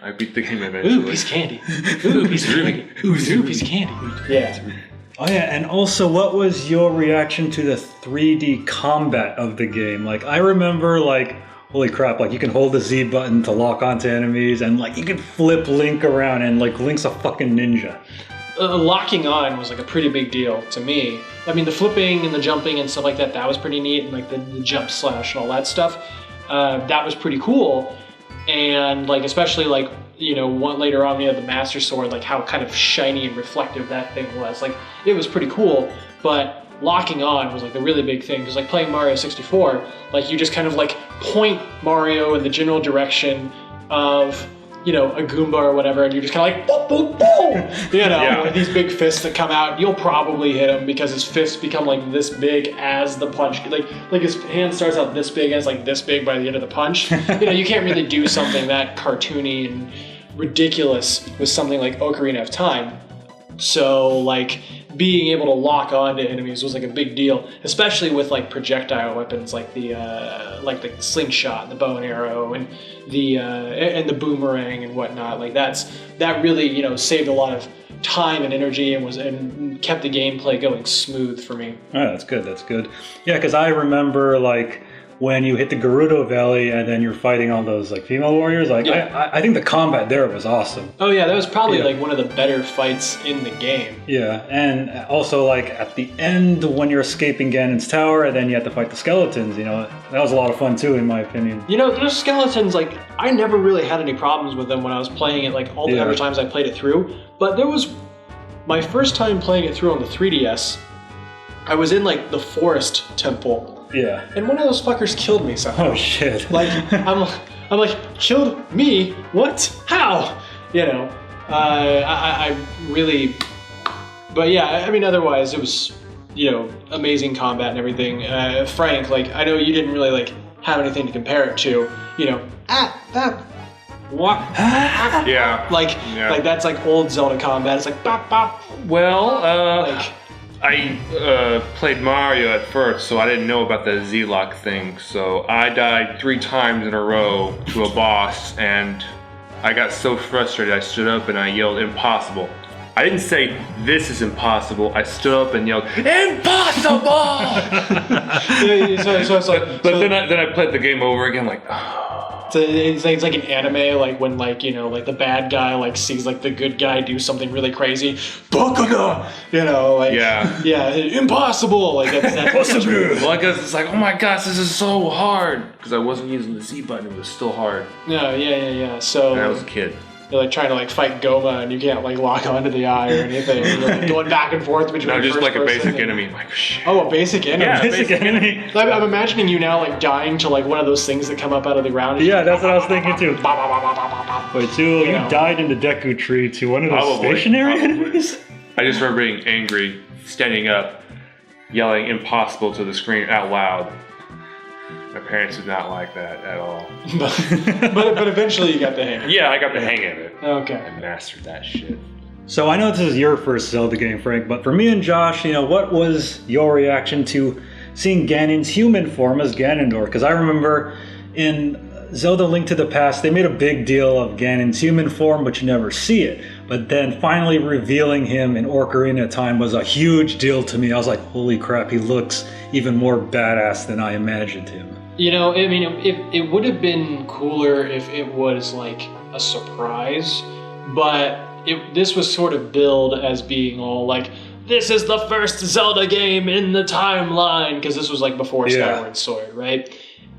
I beat the game eventually. Ooh, piece of candy. Ooh, piece of candy. Ooh, piece of candy. Yeah. Oh yeah, and also, what was your reaction to the 3D combat of the game? Like, I remember, like, holy crap, like, you can hold the Z button to lock onto enemies, and, like, you can flip Link around, and, like, Link's a fucking ninja. Locking on was, like, a pretty big deal to me. I mean, the flipping and the jumping and stuff like that, that was pretty neat, and, like, the jump slash and all that stuff, that was pretty cool. And, like, especially, like, you know, later on we had the Master Sword, like how kind of shiny and reflective that thing was. Like, it was pretty cool, but locking on was like the really big thing, because like playing Mario 64, like you just kind of like point Mario in the general direction of, you know, a Goomba or whatever, and you're just kind of like, boom, boom, boom! You know, with these big fists that come out, you'll probably hit him because his fists become like this big as the punch. Like his hand starts out this big and it's like this big by the end of the punch. You know, you can't really do something that cartoony and ridiculous with something like Ocarina of Time. So like being able to lock on to enemies was like a big deal, especially with like projectile weapons like the slingshot, the bow and arrow, and the boomerang and whatnot. Like that really, you know, saved a lot of time and energy and kept the gameplay going smooth for me. Oh, that's good. That's good. Yeah, because I remember like when you hit the Gerudo Valley and then you're fighting all those like female warriors, like I think the combat there was awesome. Oh yeah, that was probably like one of the better fights in the game. Yeah, and also like at the end when you're escaping Ganon's tower and then you have to fight the skeletons, you know, that was a lot of fun too in my opinion. You know, those skeletons, like I never really had any problems with them when I was playing it, like all the other times I played it through, but there was my first time playing it through on the 3DS, I was in like the forest temple. Yeah. And one of those fuckers killed me somehow. Oh shit. Like I'm like, killed me? What? How? You know, I really. But yeah, I mean, otherwise it was, you know, amazing combat and everything. Frank, like I know you didn't really like have anything to compare it to. You know, that What? Yeah. Like Yeah. that's like old Zelda combat. It's like bop bop. Well, Like I played Mario at first, so I didn't know about the Z-Lock thing. So I died 3 times in a row to a boss, and I got so frustrated I stood up and I yelled, "Impossible." I didn't say, "This is impossible." I stood up and yelled, "Impossible!" so it's like, But then I played the game over again, like, so it's like an anime, like when like like the bad guy like sees like the good guy do something really crazy, Bakuga, like Yeah. impossible, like that's well, I guess it's like, oh my gosh, this is so hard, because I wasn't using the Z button, it was still hard. yeah. So And I was a kid. you're like trying to like fight Goma and you can't like lock onto the eye or anything. You're like going back and forth between. No, just first like a person basic and- enemy. Like, shit. Oh, a basic enemy. Yeah, Basic enemy. I'm imagining you now like dying to like one of those things that come up out of the ground. Yeah, that's what I was thinking too. Wait, so you know. died in the Deku Tree to one of those Probably, stationary probably. enemies? I just remember being angry, standing up, yelling "impossible" to the screen out loud. My parents did not like that at all. but eventually you got the hang of it. Yeah, I got the hang of it. Okay. I mastered that shit. So I know this is your first Zelda game, Frank, but for me and Josh, what was your reaction to seeing Ganon's human form as Ganondorf? Because I remember in Zelda Link to the Past, they made a big deal of Ganon's human form, but you never see it. But then finally revealing him in Ocarina of Time was a huge deal to me. I was like, holy crap, he looks even more badass than I imagined him. I mean, it would have been cooler if it was like a surprise, but this was sort of billed as being all like, this is the first Zelda game in the timeline, because this was like before Skyward Sword, right?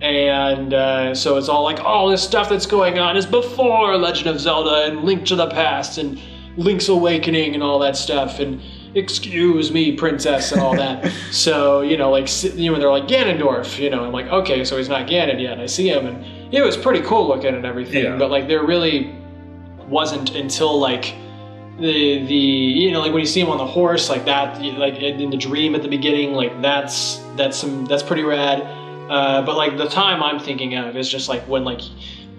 And so it's all like, all this stuff that's going on is before Legend of Zelda and Link to the Past and Link's Awakening and all that stuff, and excuse me, princess, and all that. So, they're like Ganondorf, I'm like, okay, so he's not Ganon yet. And I see him, and it was pretty cool looking and everything, but like there really wasn't until like the like when you see him on the horse like that, like in the dream at the beginning, like that's pretty rad. But like the time I'm thinking of is just like when like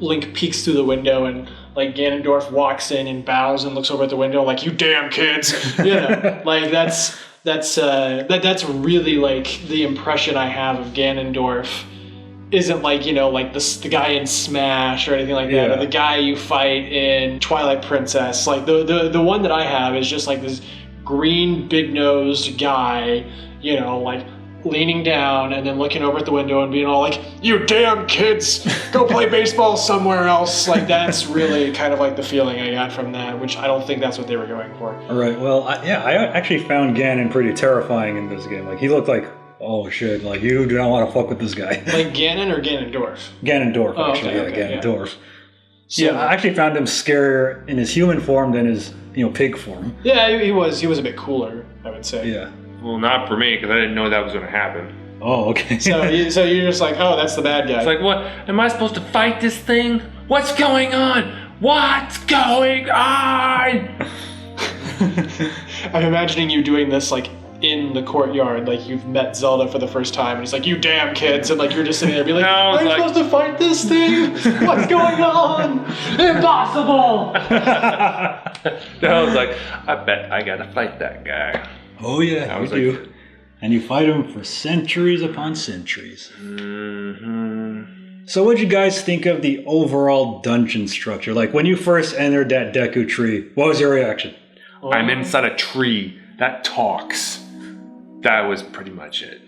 Link peeks through the window and like Ganondorf walks in and bows and looks over at the window like, you damn kids, like that's really like the impression I have of Ganondorf. Isn't like like the guy in Smash or anything like that, or the guy you fight in Twilight Princess. Like the one that I have is just like this green big nosed guy, like leaning down and then looking over at the window and being all like, you damn kids, go play baseball somewhere else. Like that's really kind of like the feeling I got from that, which I don't think that's what they were going for. All right, well, I actually found Ganon pretty terrifying in this game. Like, he looked like, oh shit, like, you do not want to fuck with this guy. Like Ganon or Ganondorf? Ganondorf, Oh, actually, okay, Ganondorf. So, Yeah, I actually found him scarier in his human form than his, pig form. Yeah, he was a bit cooler, I would say. Yeah. Well, not for me, because I didn't know that was going to happen. Oh, okay. So you're just like, oh, that's the bad guy. It's like, what? Am I supposed to fight this thing? What's going on? What's going on? I'm imagining you doing this like in the courtyard, like you've met Zelda for the first time, and he's like, you damn kids, and like you're just sitting there being like, No, I'm like- supposed to fight this thing? What's going on? Impossible! I was like, I bet I gotta fight that guy. Oh, yeah, I you was do. like- And you fight him for centuries upon centuries. Mm-hmm. So what'd you guys think of the overall dungeon structure? Like, when you first entered that Deku Tree, what was your reaction? I'm inside a tree that talks. That was pretty much it.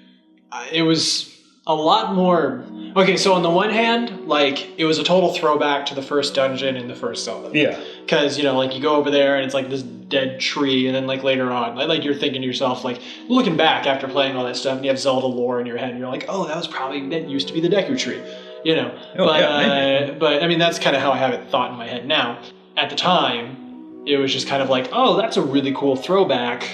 It was a lot more. Okay, so on the one hand, like it was a total throwback to the first dungeon in the first Zelda. Yeah. Because like you go over there and it's like this dead tree, and then like later on, like you're thinking to yourself, like looking back after playing all that stuff, and you have Zelda lore in your head, and you're like, oh, that used to be the Deku Tree, But I mean, that's kind of how I have it thought in my head now. At the time, it was just kind of like, oh, that's a really cool throwback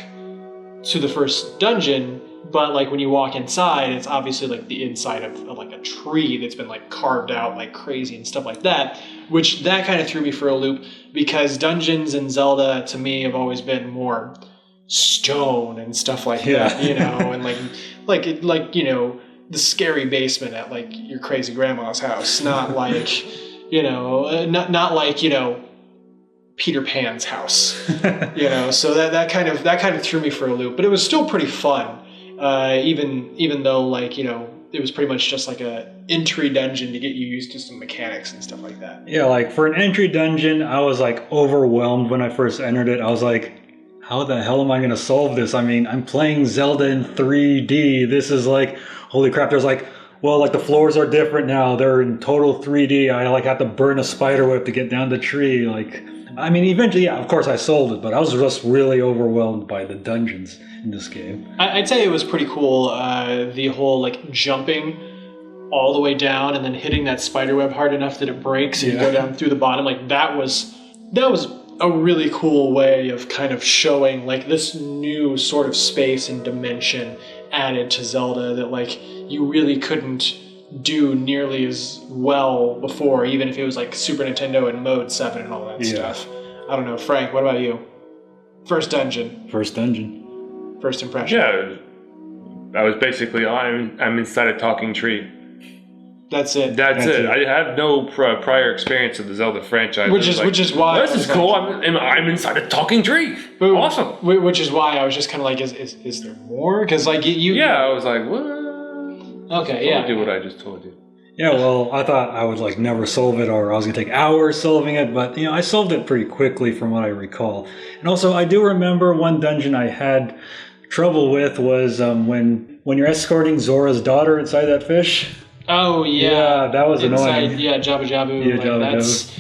to the first dungeon. But like when you walk inside, it's obviously like the inside of like a tree that's been like carved out like crazy and stuff like that, which that kind of threw me for a loop, because dungeons in Zelda to me have always been more stone and stuff like that, and like the scary basement at like your crazy grandma's house, not like Not like, Peter Pan's house, so that kind of threw me for a loop, but it was still pretty fun. Even though it was pretty much just like a entry dungeon to get you used to some mechanics and stuff like that. Yeah, like for an entry dungeon, I was like overwhelmed when I first entered it. I was like, how the hell am I going to solve this? I mean, I'm playing Zelda in 3D. This is like, holy crap. There's like, well, like the floors are different now. They're in total 3D. I like have to burn a spider web to get down the tree. I mean, eventually, yeah, of course I solved it, but I was just really overwhelmed by the dungeons in this game. I'd say it was pretty cool, the whole jumping all the way down and then hitting that spider web hard enough that it breaks and you go down through the bottom. That was a really cool way of kind of showing this new sort of space and dimension added to Zelda that you really couldn't do nearly as well before, even if it was Super Nintendo and Mode 7 and all that stuff. I don't know, Frank, what about you? First dungeon. First impression. Yeah, I was basically, I'm inside a talking tree. That's it. That's it. I have no prior experience of the Zelda franchise. Which is why this is cool. I'm inside a talking tree. Awesome. Which is why I was just kind of is there more? Because you. Yeah, I was like, what? Okay, yeah. I do what I just told you. Yeah, well, I thought I would never solve it, or I was going to take hours solving it, but I solved it pretty quickly from what I recall. And also, I do remember one dungeon I had trouble with was when you're escorting Zora's daughter inside that fish. Oh yeah. Yeah, that was annoying. Yeah, Jabba Jabu. Yeah, Jabba.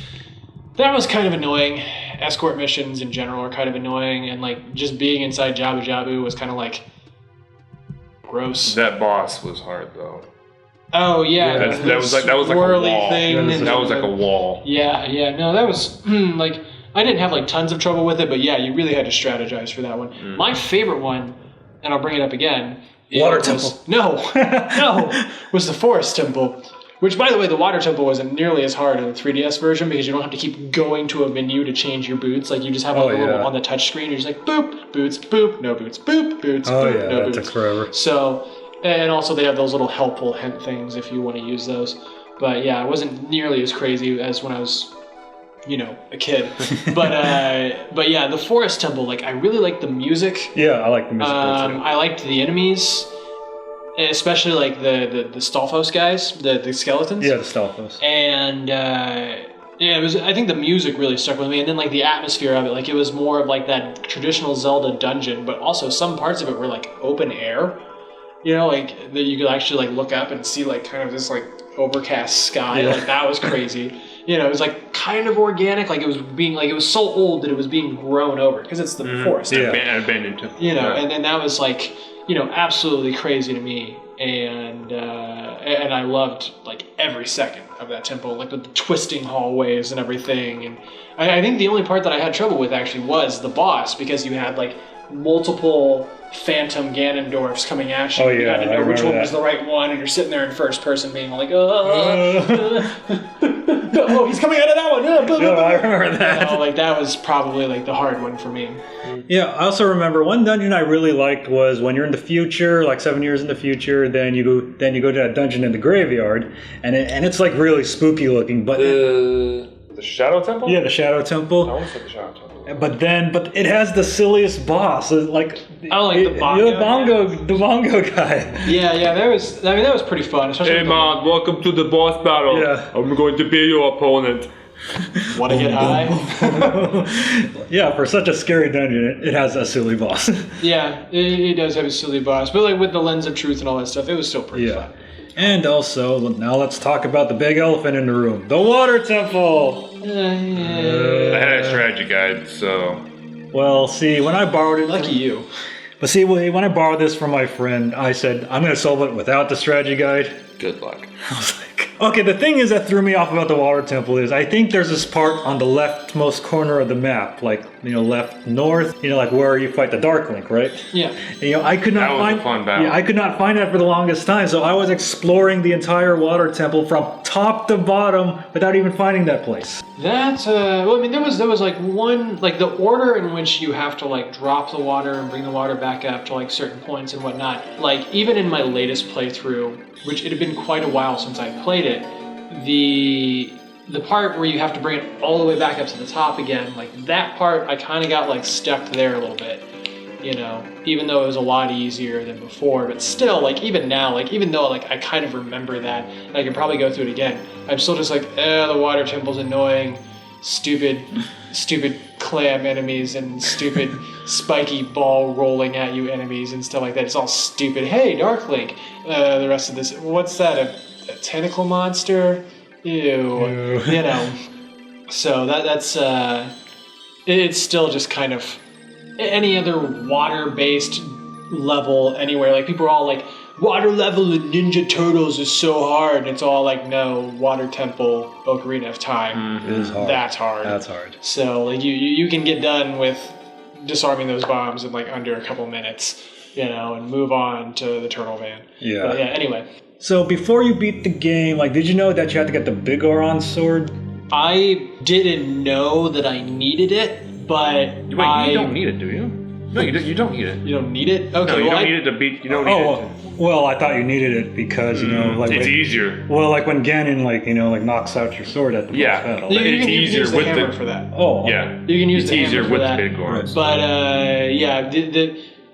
That was kind of annoying. Escort missions in general are kind of annoying, and just being inside Jabba Jabu was kind of gross. That boss was hard though. Oh yeah, that was like a wall. Thing that was like a wall. Yeah. No, that was I didn't have tons of trouble with it, but yeah, you really had to strategize for that one. My favorite one, and I'll bring it up again. Water Temple. No, was the Forest Temple. Which, by the way, the Water Temple wasn't nearly as hard in the 3DS version because you don't have to keep going to a menu to change your boots. You just have a little on the touch screen. You're just boop, boots, boop, no boots, boop, boots, boop, no boots. That took forever. So, and also they have those little helpful hint things if you want to use those. But yeah, it wasn't nearly as crazy as when I was, a kid. But yeah, the Forest Temple, I really liked the music. Yeah, I like the music. I liked the enemies. Especially the Stalfos guys, the skeletons. Yeah, the Stalfos. And it was. I think the music really stuck with me, and then the atmosphere of it, it was more of that traditional Zelda dungeon, but also some parts of it were open air. That you could actually look up and see kind of this overcast sky. Yeah. That was crazy. It was kind of organic. It was being it was so old that it was being grown over because it's the forest. Yeah, abandoned. And then that was absolutely crazy to me, and I loved every second of that temple, with the twisting hallways and everything. And I think the only part that I had trouble with actually was the boss, because you had multiple phantom Ganondorfs coming at you. Oh yeah, you had to know which one that. was the right one, and you're sitting there in first person being oh, he's coming out of that one. No, I remember that. That was probably the hard one for me. Yeah, I also remember one dungeon I really liked was when you're in the future, 7 years in the future, then you go to that dungeon in the graveyard, and it's really spooky looking. But the Shadow Temple? Yeah, the Shadow Temple. I almost said the Shadow Temple. But it has the silliest boss. The bongo. The bongo guy. Yeah, that was pretty fun. Hey man, welcome to the boss battle. Yeah. I'm going to be your opponent. Want to get high? Yeah, for such a scary dungeon, it has a silly boss. Yeah, it does have a silly boss, but with the lens of truth and all that stuff, it was still pretty fun. And also, now let's talk about the big elephant in the room, the Water Temple. I had a strategy guide, so. Well, see, when I borrowed it, lucky you. But see, when I borrowed this from my friend, I said I'm going to solve it without the strategy guide. Good luck. I was like, okay, the thing is that threw me off about the Water Temple is I think there's this part on the leftmost corner of the map, left north, where you fight the Dark Link, right? Yeah. And, I could not find. That was a fun battle. Yeah, I could not find that for the longest time, so I was exploring the entire Water Temple from top to bottom without even finding that place. That there was one the order in which you have to drop the water and bring the water back up to certain points and whatnot. Even in my latest playthrough, which it had been quite a while since I played it, the the part where you have to bring it all the way back up to the top again, like that part, I kind of got like stuck there a little bit, you know, even though it was a lot easier than before, but still, like even now, like even though like I kind of remember that, and I can probably go through it again, I'm still just like, the water temple's annoying, stupid clam enemies and stupid spiky ball rolling at you enemies and stuff like that. It's all stupid. Hey, Dark Link. The rest of this, what's that? A tentacle monster? Ew. You know. So that's it's still just kind of any other water-based level anywhere. Like people are all like, water level in Ninja Turtles is so hard. And it's all like, no, Water Temple, Ocarina of Time. It is hard. That's hard. That's hard. So like you can get done with disarming those bombs in like under a couple minutes, you know, and move on to the turtle van. Yeah. But yeah, anyway. So before you beat the game, like, did you know that you had to get the Big Goron sword? I didn't know that I needed it, but Wait, you don't need it, do you? No, you don't need it. You don't need it? Okay, No, you don't need it to beat. You don't need it. Well, I thought you needed it because, you know, like... It's easier. Well, like when Ganon, like, you know, like knocks out your sword at the first battle. You It's can easier use the with hammer the- for that. Oh. Yeah. You can use It's the hammer easier for with that. the big Gorons. But yeah,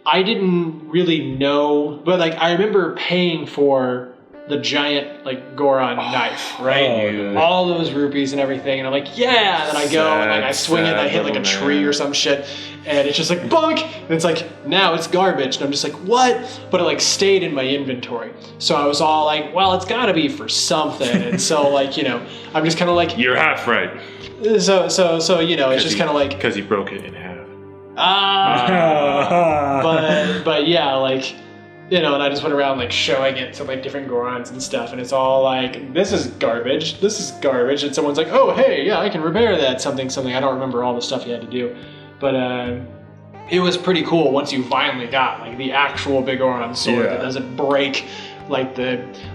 I didn't really know, but like I remember paying for the giant like Goron knife, right? Oh, yeah. All those rupees and everything, and I'm like, yeah. And then I go and like I swing it, and I hit like a tree or some shit, and it's just like bunk. And it's like now it's garbage, and I'm just like what? But it like stayed in my inventory, so I was all like, well, it's got to be for something. And so like you know, I'm just kind of like You're half right. so you know, it's just kind of like because he broke it in half. but yeah, like, you know, and I just went around like showing it to like different Gorons and stuff, and it's all like, this is garbage, and someone's like, oh hey, yeah, I can repair that, something. I don't remember all the stuff you had to do, but it was pretty cool once you finally got like the actual big Goron sword that doesn't break. Like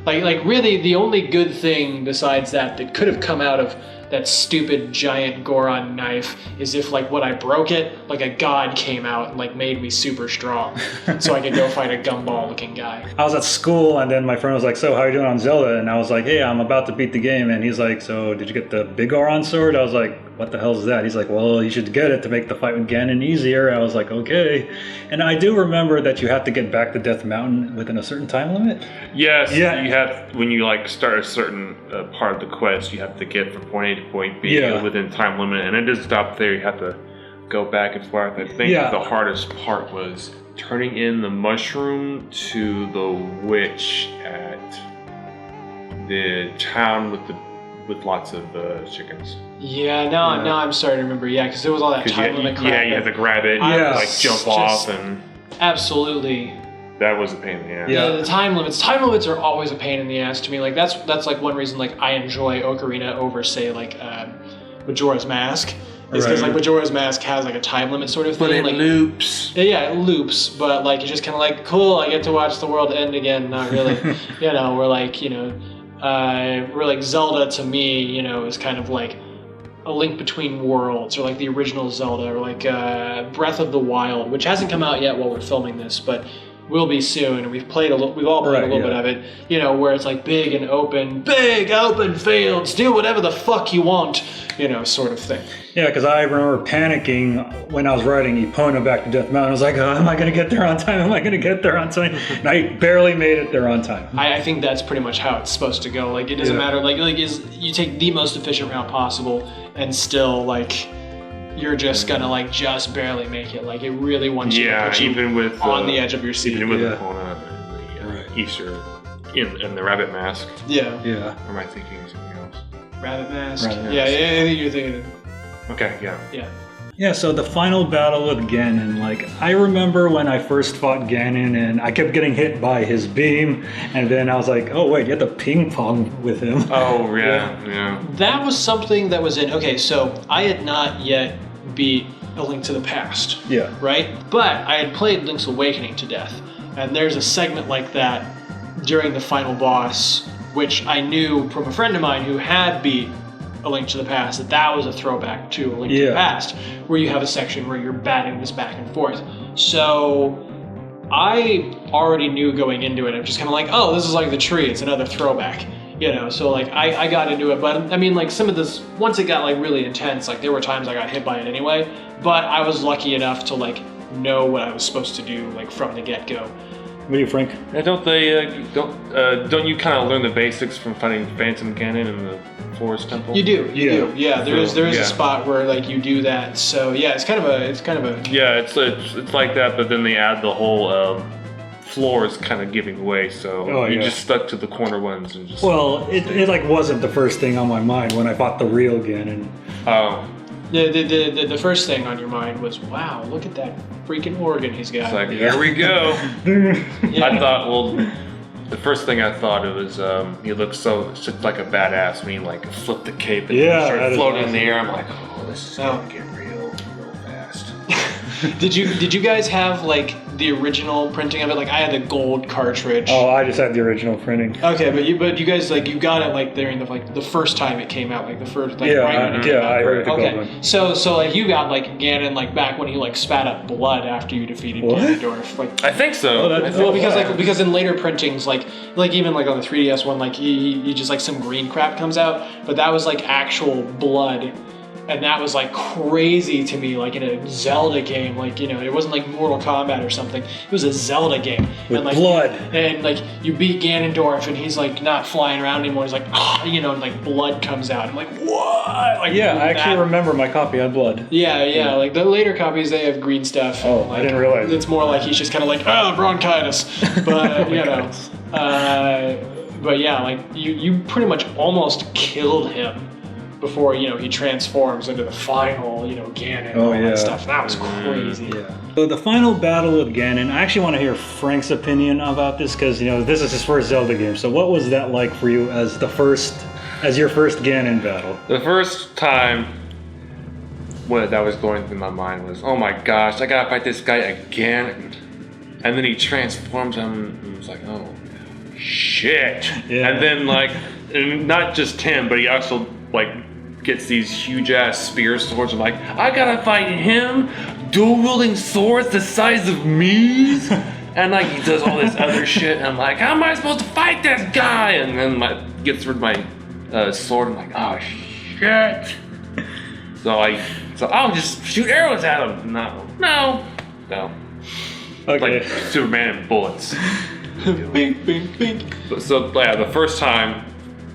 like really the only good thing besides that could have come out of that stupid giant Goron knife is if like when I broke it, like a god came out and like made me super strong, so I could go fight a gumball looking guy. I was at school and then my friend was like, so how are you doing on Zelda? And I was like, hey, I'm about to beat the game. And he's like, so did you get the Big Goron sword? I was like, what the hell is that? He's like, well, you should get it to make the fight with Ganon easier. I was like, okay. And I do remember that you have to get back to Death Mountain within a certain time limit. Yes. Yeah. You have, when you like start a certain part of the quest, you have to get from point A to point B within time limit, and it doesn't stop there. You have to go back and forth. I think the hardest part was turning in the mushroom to the witch at the town with lots of chickens. Yeah, now I'm starting to remember. Yeah, because there was all that time limit crap. Yeah, you have to grab it, like jump off, and absolutely. that was a pain in the ass. Yeah, the time limits. Time limits are always a pain in the ass to me. Like that's like one reason like I enjoy Ocarina over say like Majora's Mask. Is because like Majora's Mask has like a time limit sort of thing. But it like, loops. Yeah, it loops, but like it's just kind of like cool. I get to watch the world end again. Not really. You know, we're like we're like Zelda to me. You know, is kind of like a link between worlds, or like the original Zelda, or like Breath of the Wild, which hasn't come out yet while we're filming this, but will be soon. And we've all played a little bit of it. You know, where it's like big open fields, do whatever the fuck you want. You know, sort of thing. Yeah, because I remember panicking when I was riding Epona back to Death Mountain. I was like, oh, am I going to get there on time? And I barely made it there on time. I think that's pretty much how it's supposed to go. Like, it doesn't matter. Like you take the most efficient route possible, and still, like, you're just going to, like, just barely make it. Like, it really wants you to put you even with, on the edge of your seat. Even with Epona and the Easter and the rabbit mask. Yeah. Yeah. Or am I thinking of something else? Rabbit mask. Rabbit Yeah, mask. I think you're thinking. Okay, yeah. Yeah. Yeah, so the final battle with Ganon, like, I remember when I first fought Ganon and I kept getting hit by his beam, and then I was like, oh wait, you have to ping pong with him. Oh, yeah. That was something that was in, okay, so I had not yet beat A Link to the Past. Yeah. Right? But I had played Link's Awakening to death, and there's a segment like that during the final boss, which I knew from a friend of mine who had beat A Link to the Past, that was a throwback to A Link to the Past, where you have a section where you're batting this back and forth. So I already knew going into it, I'm just kind of like, oh, this is like the tree, it's another throwback. You know, so like I got into it, but I mean like some of this, once it got like really intense, like there were times I got hit by it anyway, but I was lucky enough to like know what I was supposed to do like from the get-go. What do you, Frank? Yeah, don't you kind of learn the basics from fighting Phantom Ganon in the Forest Temple? You do. Yeah, there is a spot where like you do that. So yeah, it's kind of a Yeah, it's like that, but then they add the whole floor is kind of giving away, so you just stuck to the corner ones and just. Well, it like wasn't the first thing on my mind when I bought the real Ganon. Oh. The first thing on your mind was, wow, look at that freaking organ he's got. It's like, here we go. Yeah. I thought, well, the first thing I thought it was, he looked such like a badass when he like flipped the cape and started floating in the air. I'm like, oh, this is gonna get real fast. Did you guys have like the original printing of it? Like I had the gold cartridge. Oh, I just had the original printing. Okay, but you guys like you got it like during the first time it came out, like the first like right when it came out. I heard the gold Okay, one. so like you got like Ganon like back when he like spat up blood after you defeated Ganondorf. Like I think so. because in later printings like even like on the 3DS one like he just like some green crap comes out, but that was like actual blood. And that was like crazy to me, like in a Zelda game, like, you know, it wasn't like Mortal Kombat or something. It was a Zelda game. With and, like, blood. And like you beat Ganondorf and he's like not flying around anymore. He's like, you know, and like blood comes out. I'm like, what? Like, Yeah, I actually remember my copy had blood. Yeah. Like the later copies, they have green stuff. Oh, and, like, I didn't realize. It's more like he's just kind of like, bronchitis. But, you know, but yeah, like you pretty much almost killed him before, you know, he transforms into the final, you know, Ganon and all that stuff. That was crazy. Yeah. So the final battle with Ganon, I actually want to hear Frank's opinion about this because, you know, this is his first Zelda game. So what was that like for you as your first Ganon battle? The first time what that was going through my mind was, oh my gosh, I gotta fight this guy again. And then he transforms him and it's like, oh shit. Yeah. And then like, and not just him, but he also like gets these huge ass spear swords. I'm like, I gotta fight him, dual wielding swords the size of me, and like he does all this other shit. And I'm like, how am I supposed to fight this guy? And then gets rid of my sword. I'm like, oh shit. So I'll just shoot arrows at him. No. Okay. Like Superman and bullets. Bing, bing, bing. So yeah, the first time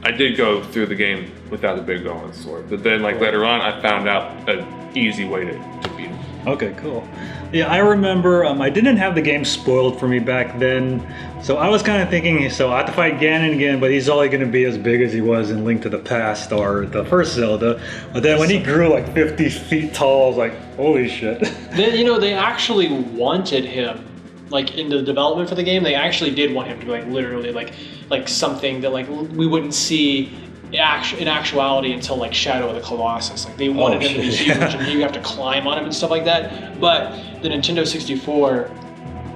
I did go through the game without the big golden sword, but then like later on I found out an easy way to beat him. Okay, cool. Yeah, I remember I didn't have the game spoiled for me back then, so I was kind of thinking, so I have to fight Ganon again, but he's only going to be as big as he was in Link to the Past or the first Zelda. But then when he grew like 50 feet tall, I was like, holy shit. Then, you know, they actually wanted him, like in the development for the game, they actually did want him to be like literally like something that like we wouldn't see in actuality until like Shadow of the Colossus. Like they wanted him to be huge and you have to climb on him and stuff like that. But the Nintendo 64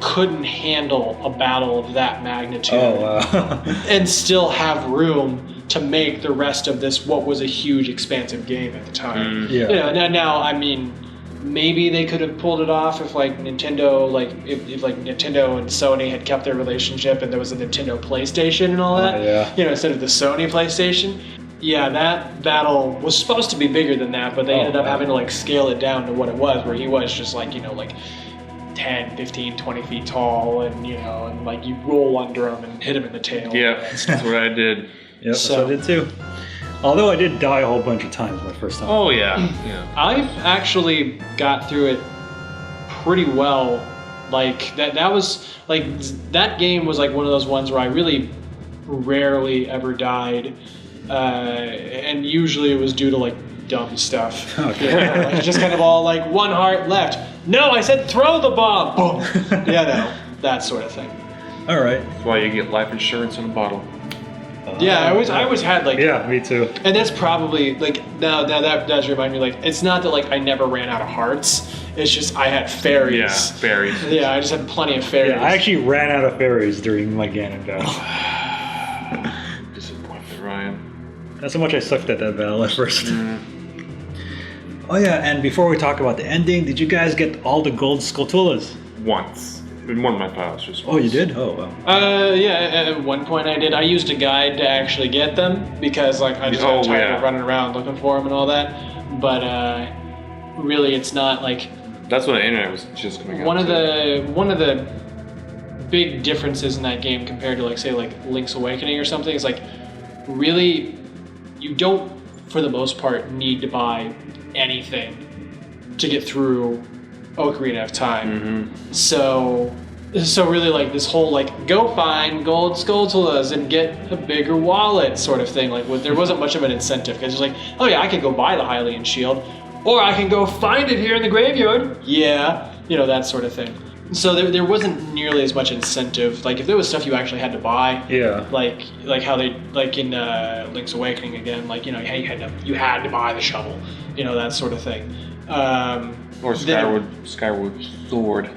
couldn't handle a battle of that magnitude and still have room to make the rest of this what was a huge expansive game at the time. You know, now I mean, maybe they could have pulled it off if like Nintendo, like if like Nintendo and Sony had kept their relationship and there was a Nintendo PlayStation and all that. You know, instead of the Sony PlayStation. Yeah, that battle was supposed to be bigger than that, but they ended up having to like scale it down to what it was, where he was just like, you know, like 10, 15, 20 feet tall, and you know, and like you roll under him and hit him in the tail. Yeah, that's what I did. Yep, so I did too. Although I did die a whole bunch of times my first time. Oh yeah. I've actually got through it pretty well. Like that was like that game was like one of those ones where I really rarely ever died, and usually it was due to like dumb stuff. Okay. You know, like just kind of all like one heart left. No, I said throw the bomb. Boom. Yeah, no, that sort of thing. All right. That's why you get life insurance in a bottle. Yeah, I always had like. Yeah, me too. And that's probably like now that does remind me, like it's not that like I never ran out of hearts. It's just I had fairies. Yeah, fairies. Yeah, I just had plenty of fairies. Yeah, I actually ran out of fairies during my Ganon battle. Disappointment, Ryan. That's how much I sucked at that battle at first. Oh yeah, and before we talk about the ending, did you guys get all the gold Skulltulas? Once. in one of my files. Just Oh, you did? Oh, wow. Yeah, at one point I did. I used a guide to actually get them because like I just got tired of running around looking for them and all that. But really, it's not like that's when the internet was just coming out. One of the big differences in that game compared to like say like Link's Awakening or something is like really you don't for the most part need to buy anything to get through Ocarina of Time. So really like this whole like go find gold Skulltulas and get a bigger wallet sort of thing, like there wasn't much of an incentive because it's like, oh yeah, I could go buy the Hylian shield or I can go find it here in the graveyard, that sort of thing. So there wasn't nearly as much incentive. Like if there was stuff you actually had to buy, like how they like in Link's Awakening again, like you had to buy the shovel, that sort of thing. Or Skyward Sword.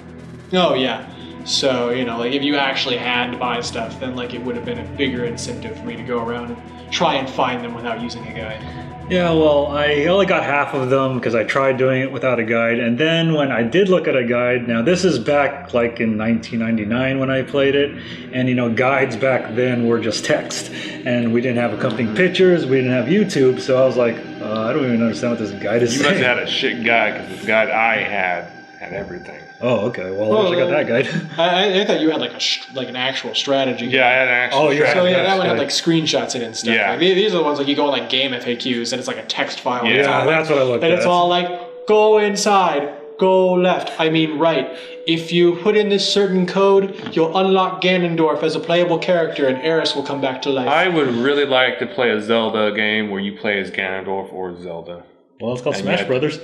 Oh yeah. So like if you actually had to buy stuff, then like it would have been a bigger incentive for me to go around and try and find them without using a guide. Yeah, well, I only got half of them because I tried doing it without a guide. And then when I did look at a guide, now this is back like in 1999 when I played it. And, guides back then were just text. And we didn't have accompanying pictures. We didn't have YouTube. So I was like, I don't even understand what this guide is saying. You must have had a shit guide because the guide I had everything. Oh, okay. Well, I got that guide. I thought you had like an actual strategy. Yeah, I had an actual strategy. So yeah, that one had like screenshots in it and stuff. Yeah. Like, these are the ones like you go on like game FAQs and it's like a text file. Yeah, that's what I looked at. And it's all like, go inside, go left, right. If you put in this certain code, you'll unlock Ganondorf as a playable character and Aeris will come back to life. I would really like to play a Zelda game where you play as Ganondorf or Zelda. Well, it's called Smash Brothers.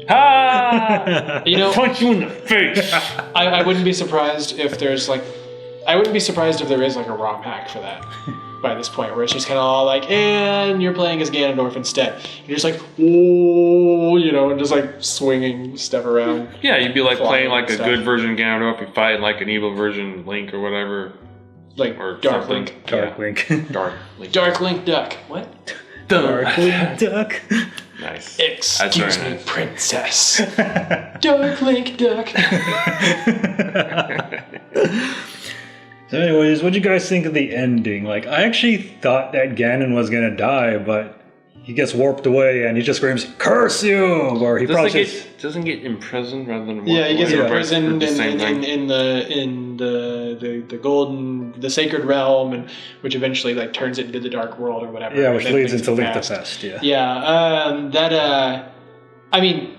Ha! Punch you in the face. I wouldn't be surprised if there's like, I wouldn't be surprised if there is like a ROM hack for that by this point, where it's just kind of all like, and you're playing as Ganondorf instead. You're just like, whoa, and just like swinging stuff around. Yeah, you'd be like playing like a good version of Ganondorf, you fight like an evil version Link or whatever. Like or Dark something. Link. Dark Link. Dark Link Duck. What? Dark Link Duck. Nice. Excuse me, princess. Dark Link Duck. So anyways, what do you guys think of the ending? Like, I actually thought that Ganon was gonna die, but he gets warped away and he just screams, "Curse you!" Or he doesn't get imprisoned rather than he gets imprisoned in the sacred realm, and which eventually like turns it into the dark world or whatever. Yeah, which leads into Link the Past. I mean,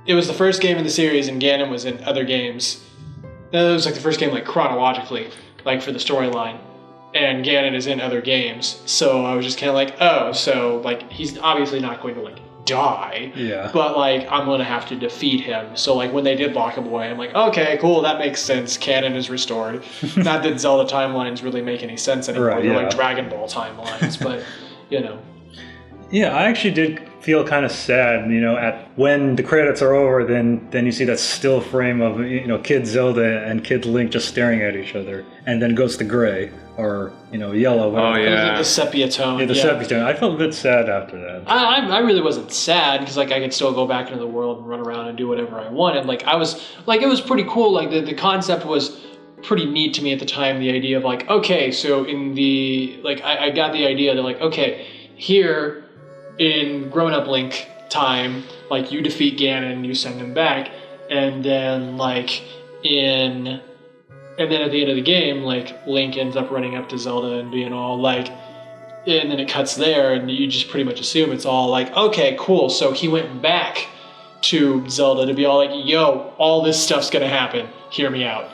it was the first game in the series, and Ganon was in other games. It was like the first game, like chronologically, like for the storyline. And Ganon is in other games, so I was just kind of like, oh, so like he's obviously not going to like die, but like I'm going to have to defeat him. So like when they did lock him away, I'm like, okay, cool, that makes sense. Canon is restored. Not that Zelda timelines really make any sense anymore. Right, They're like Dragon Ball timelines, but Yeah, I actually did feel kind of sad, at when the credits are over, then you see that still frame of, Kid Zelda and Kid Link just staring at each other, and then it goes to gray, or, yellow. Oh, yeah. The sepia tone. Yeah, sepia tone. I felt a bit sad after that. I really wasn't sad, because like I could still go back into the world and run around and do whatever I wanted. Like it was pretty cool. Like the concept was pretty neat to me at the time, the idea of like, okay, so in the, like I got the idea that like, okay, here in grown-up Link time, like you defeat Ganon, you send him back, and then like at the end of the game, like Link ends up running up to Zelda and being all like, and then it cuts there, and you just pretty much assume it's all like, okay, cool, so he went back to Zelda to be all like, yo, all this stuff's gonna happen, hear me out,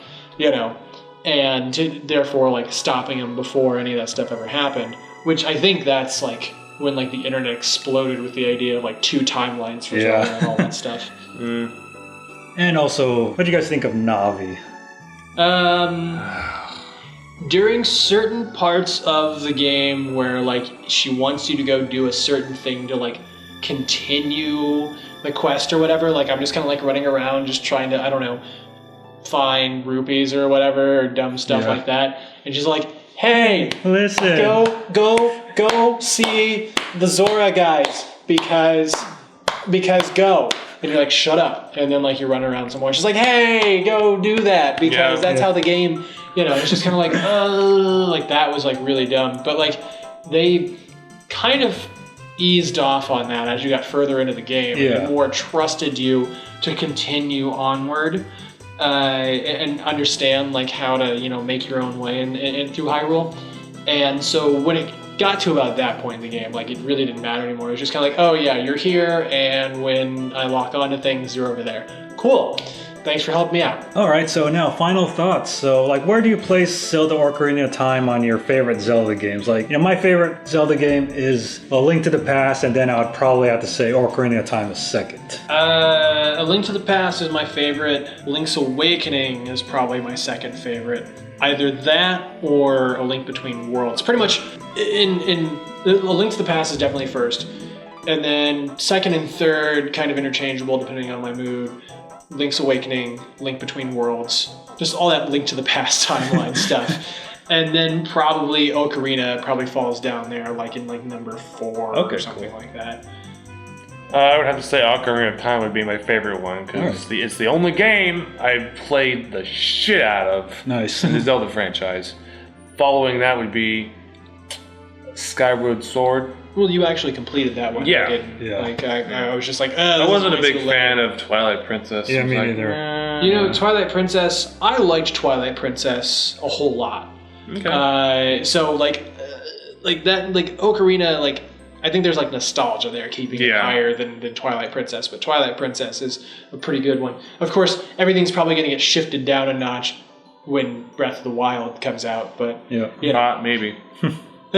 and therefore like stopping him before any of that stuff ever happened, which I think that's like when like the internet exploded with the idea of like 2 timelines for Zelda and all that stuff. And also, what do you guys think of Navi? During certain parts of the game where like she wants you to go do a certain thing to like continue the quest or whatever, like I'm just kind of like running around just trying to, I don't know, find rupees or whatever, or dumb stuff like that, and she's like, hey, listen, go see the Zora guys, because go. and you're like, shut up, and then like you're running around some more. She's like, hey, go do that, because that's how the game, you know, it's just kind of like that was like really dumb. But like they kind of eased off on that as you got further into the game, and more trusted you to continue onward and understand like how to, you know, make your own way and through Hyrule. And so when it got to about that point in the game, like it really didn't matter anymore. It was just kind of like, oh yeah, you're here, and when I lock onto things, you're over there. Cool. Thanks for helping me out. All right, so now final thoughts. So, like, where do you place Zelda Ocarina of Time on your favorite Zelda games? Like, you know, my favorite Zelda game is A Link to the Past, and then I would probably have to say Ocarina of Time is second. A Link to the Past is my favorite. Link's Awakening is probably my second favorite. Either that or A Link Between Worlds. Pretty much, A Link to the Past is definitely first, and then second and third kind of interchangeable depending on my mood. Link's Awakening, Link Between Worlds, just all that Link to the Past timeline stuff. And then probably Ocarina probably falls down there, like in like number 4 or something like that. I would have to say Ocarina of Time would be my favorite one, because it's the only game I've played the shit out of in the Zelda franchise. Following that would be Skyward Sword. Well, you actually completed that one. Yeah. Like I was just like, I wasn't a big fan of Twilight Princess. Yeah, me neither. You know, Twilight Princess, I liked Twilight Princess a whole lot. Okay. So like that, like Ocarina, like I think there's like nostalgia there keeping it higher than Twilight Princess, but Twilight Princess is a pretty good one. Of course, everything's probably going to get shifted down a notch when Breath of the Wild comes out, but you know, maybe.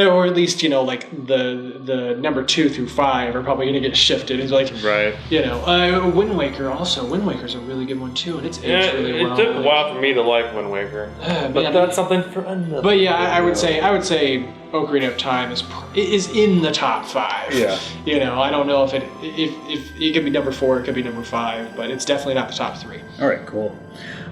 or at least, you know, like the number 2 through 5 are probably going to get shifted. It's like, you know, Wind Waker also. Wind Waker's a really good one too, and it's aged really well. It took a while for me to like Wind Waker, but that's something for another. But yeah, I would say Ocarina of Time is in the top 5. Yeah. You know, I don't know if it could be number 4, it could be number 5, but it's definitely not the top 3. All right, cool.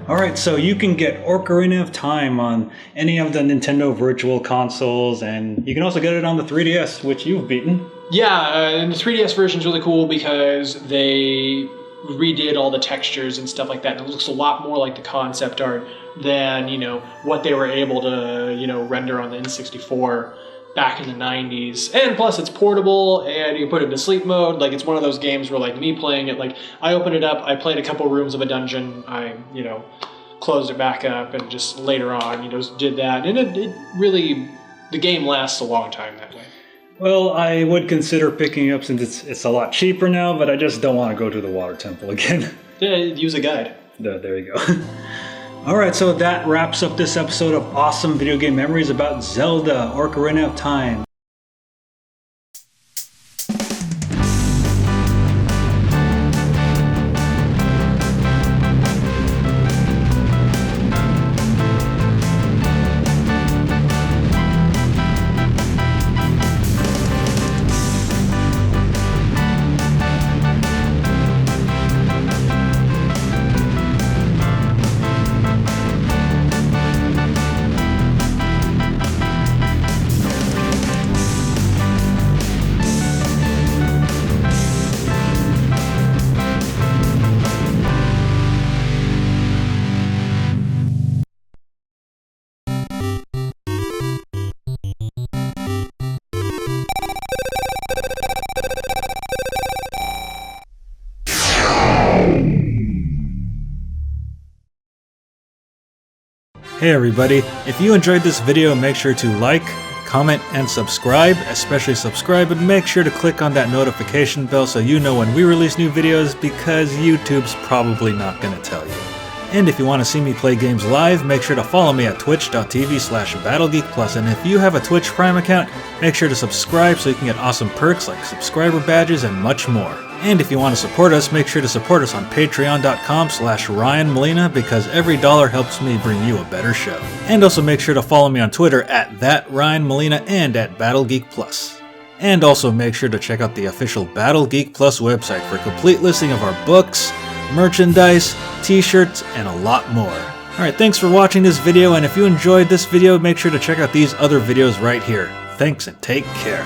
All right, so you can get Ocarina of Time on any of the Nintendo Virtual Consoles, and you can also get it on the 3DS, which you've beaten. Yeah, and the 3DS version is really cool because they redid all the textures and stuff like that, and it looks a lot more like the concept art than, you know, what they were able to, you know, render on the N64 back in the 90s. And plus it's portable, and you can put it into sleep mode. Like, it's one of those games where, like, me playing it, like, I opened it up, I played a couple rooms of a dungeon, I, you know, closed it back up, and just later on, you know, did that. And it really, the game lasts a long time that way. Well, I would consider picking up since it's a lot cheaper now, but I just don't want to go to the Water Temple again. Yeah, use a guide. There you go. All right, so that wraps up this episode of Awesome Video Game Memories about Zelda Ocarina of Time. Hey everybody, if you enjoyed this video, make sure to like, comment, and subscribe. Especially subscribe, and make sure to click on that notification bell so you know when we release new videos, because YouTube's probably not going to tell you. And if you want to see me play games live, make sure to follow me at twitch.tv/BattleGeekPlus, and if you have a Twitch Prime account, make sure to subscribe so you can get awesome perks like subscriber badges and much more. And if you want to support us, make sure to support us on patreon.com/Ryan Molina, because every dollar helps me bring you a better show. And also make sure to follow me on Twitter at @RyanMolina and at BattleGeekPlus. And also make sure to check out the official Battle Geek Plus website for a complete listing of our books, merchandise, t-shirts, and a lot more. Alright, thanks for watching this video, and if you enjoyed this video, make sure to check out these other videos right here. Thanks and take care.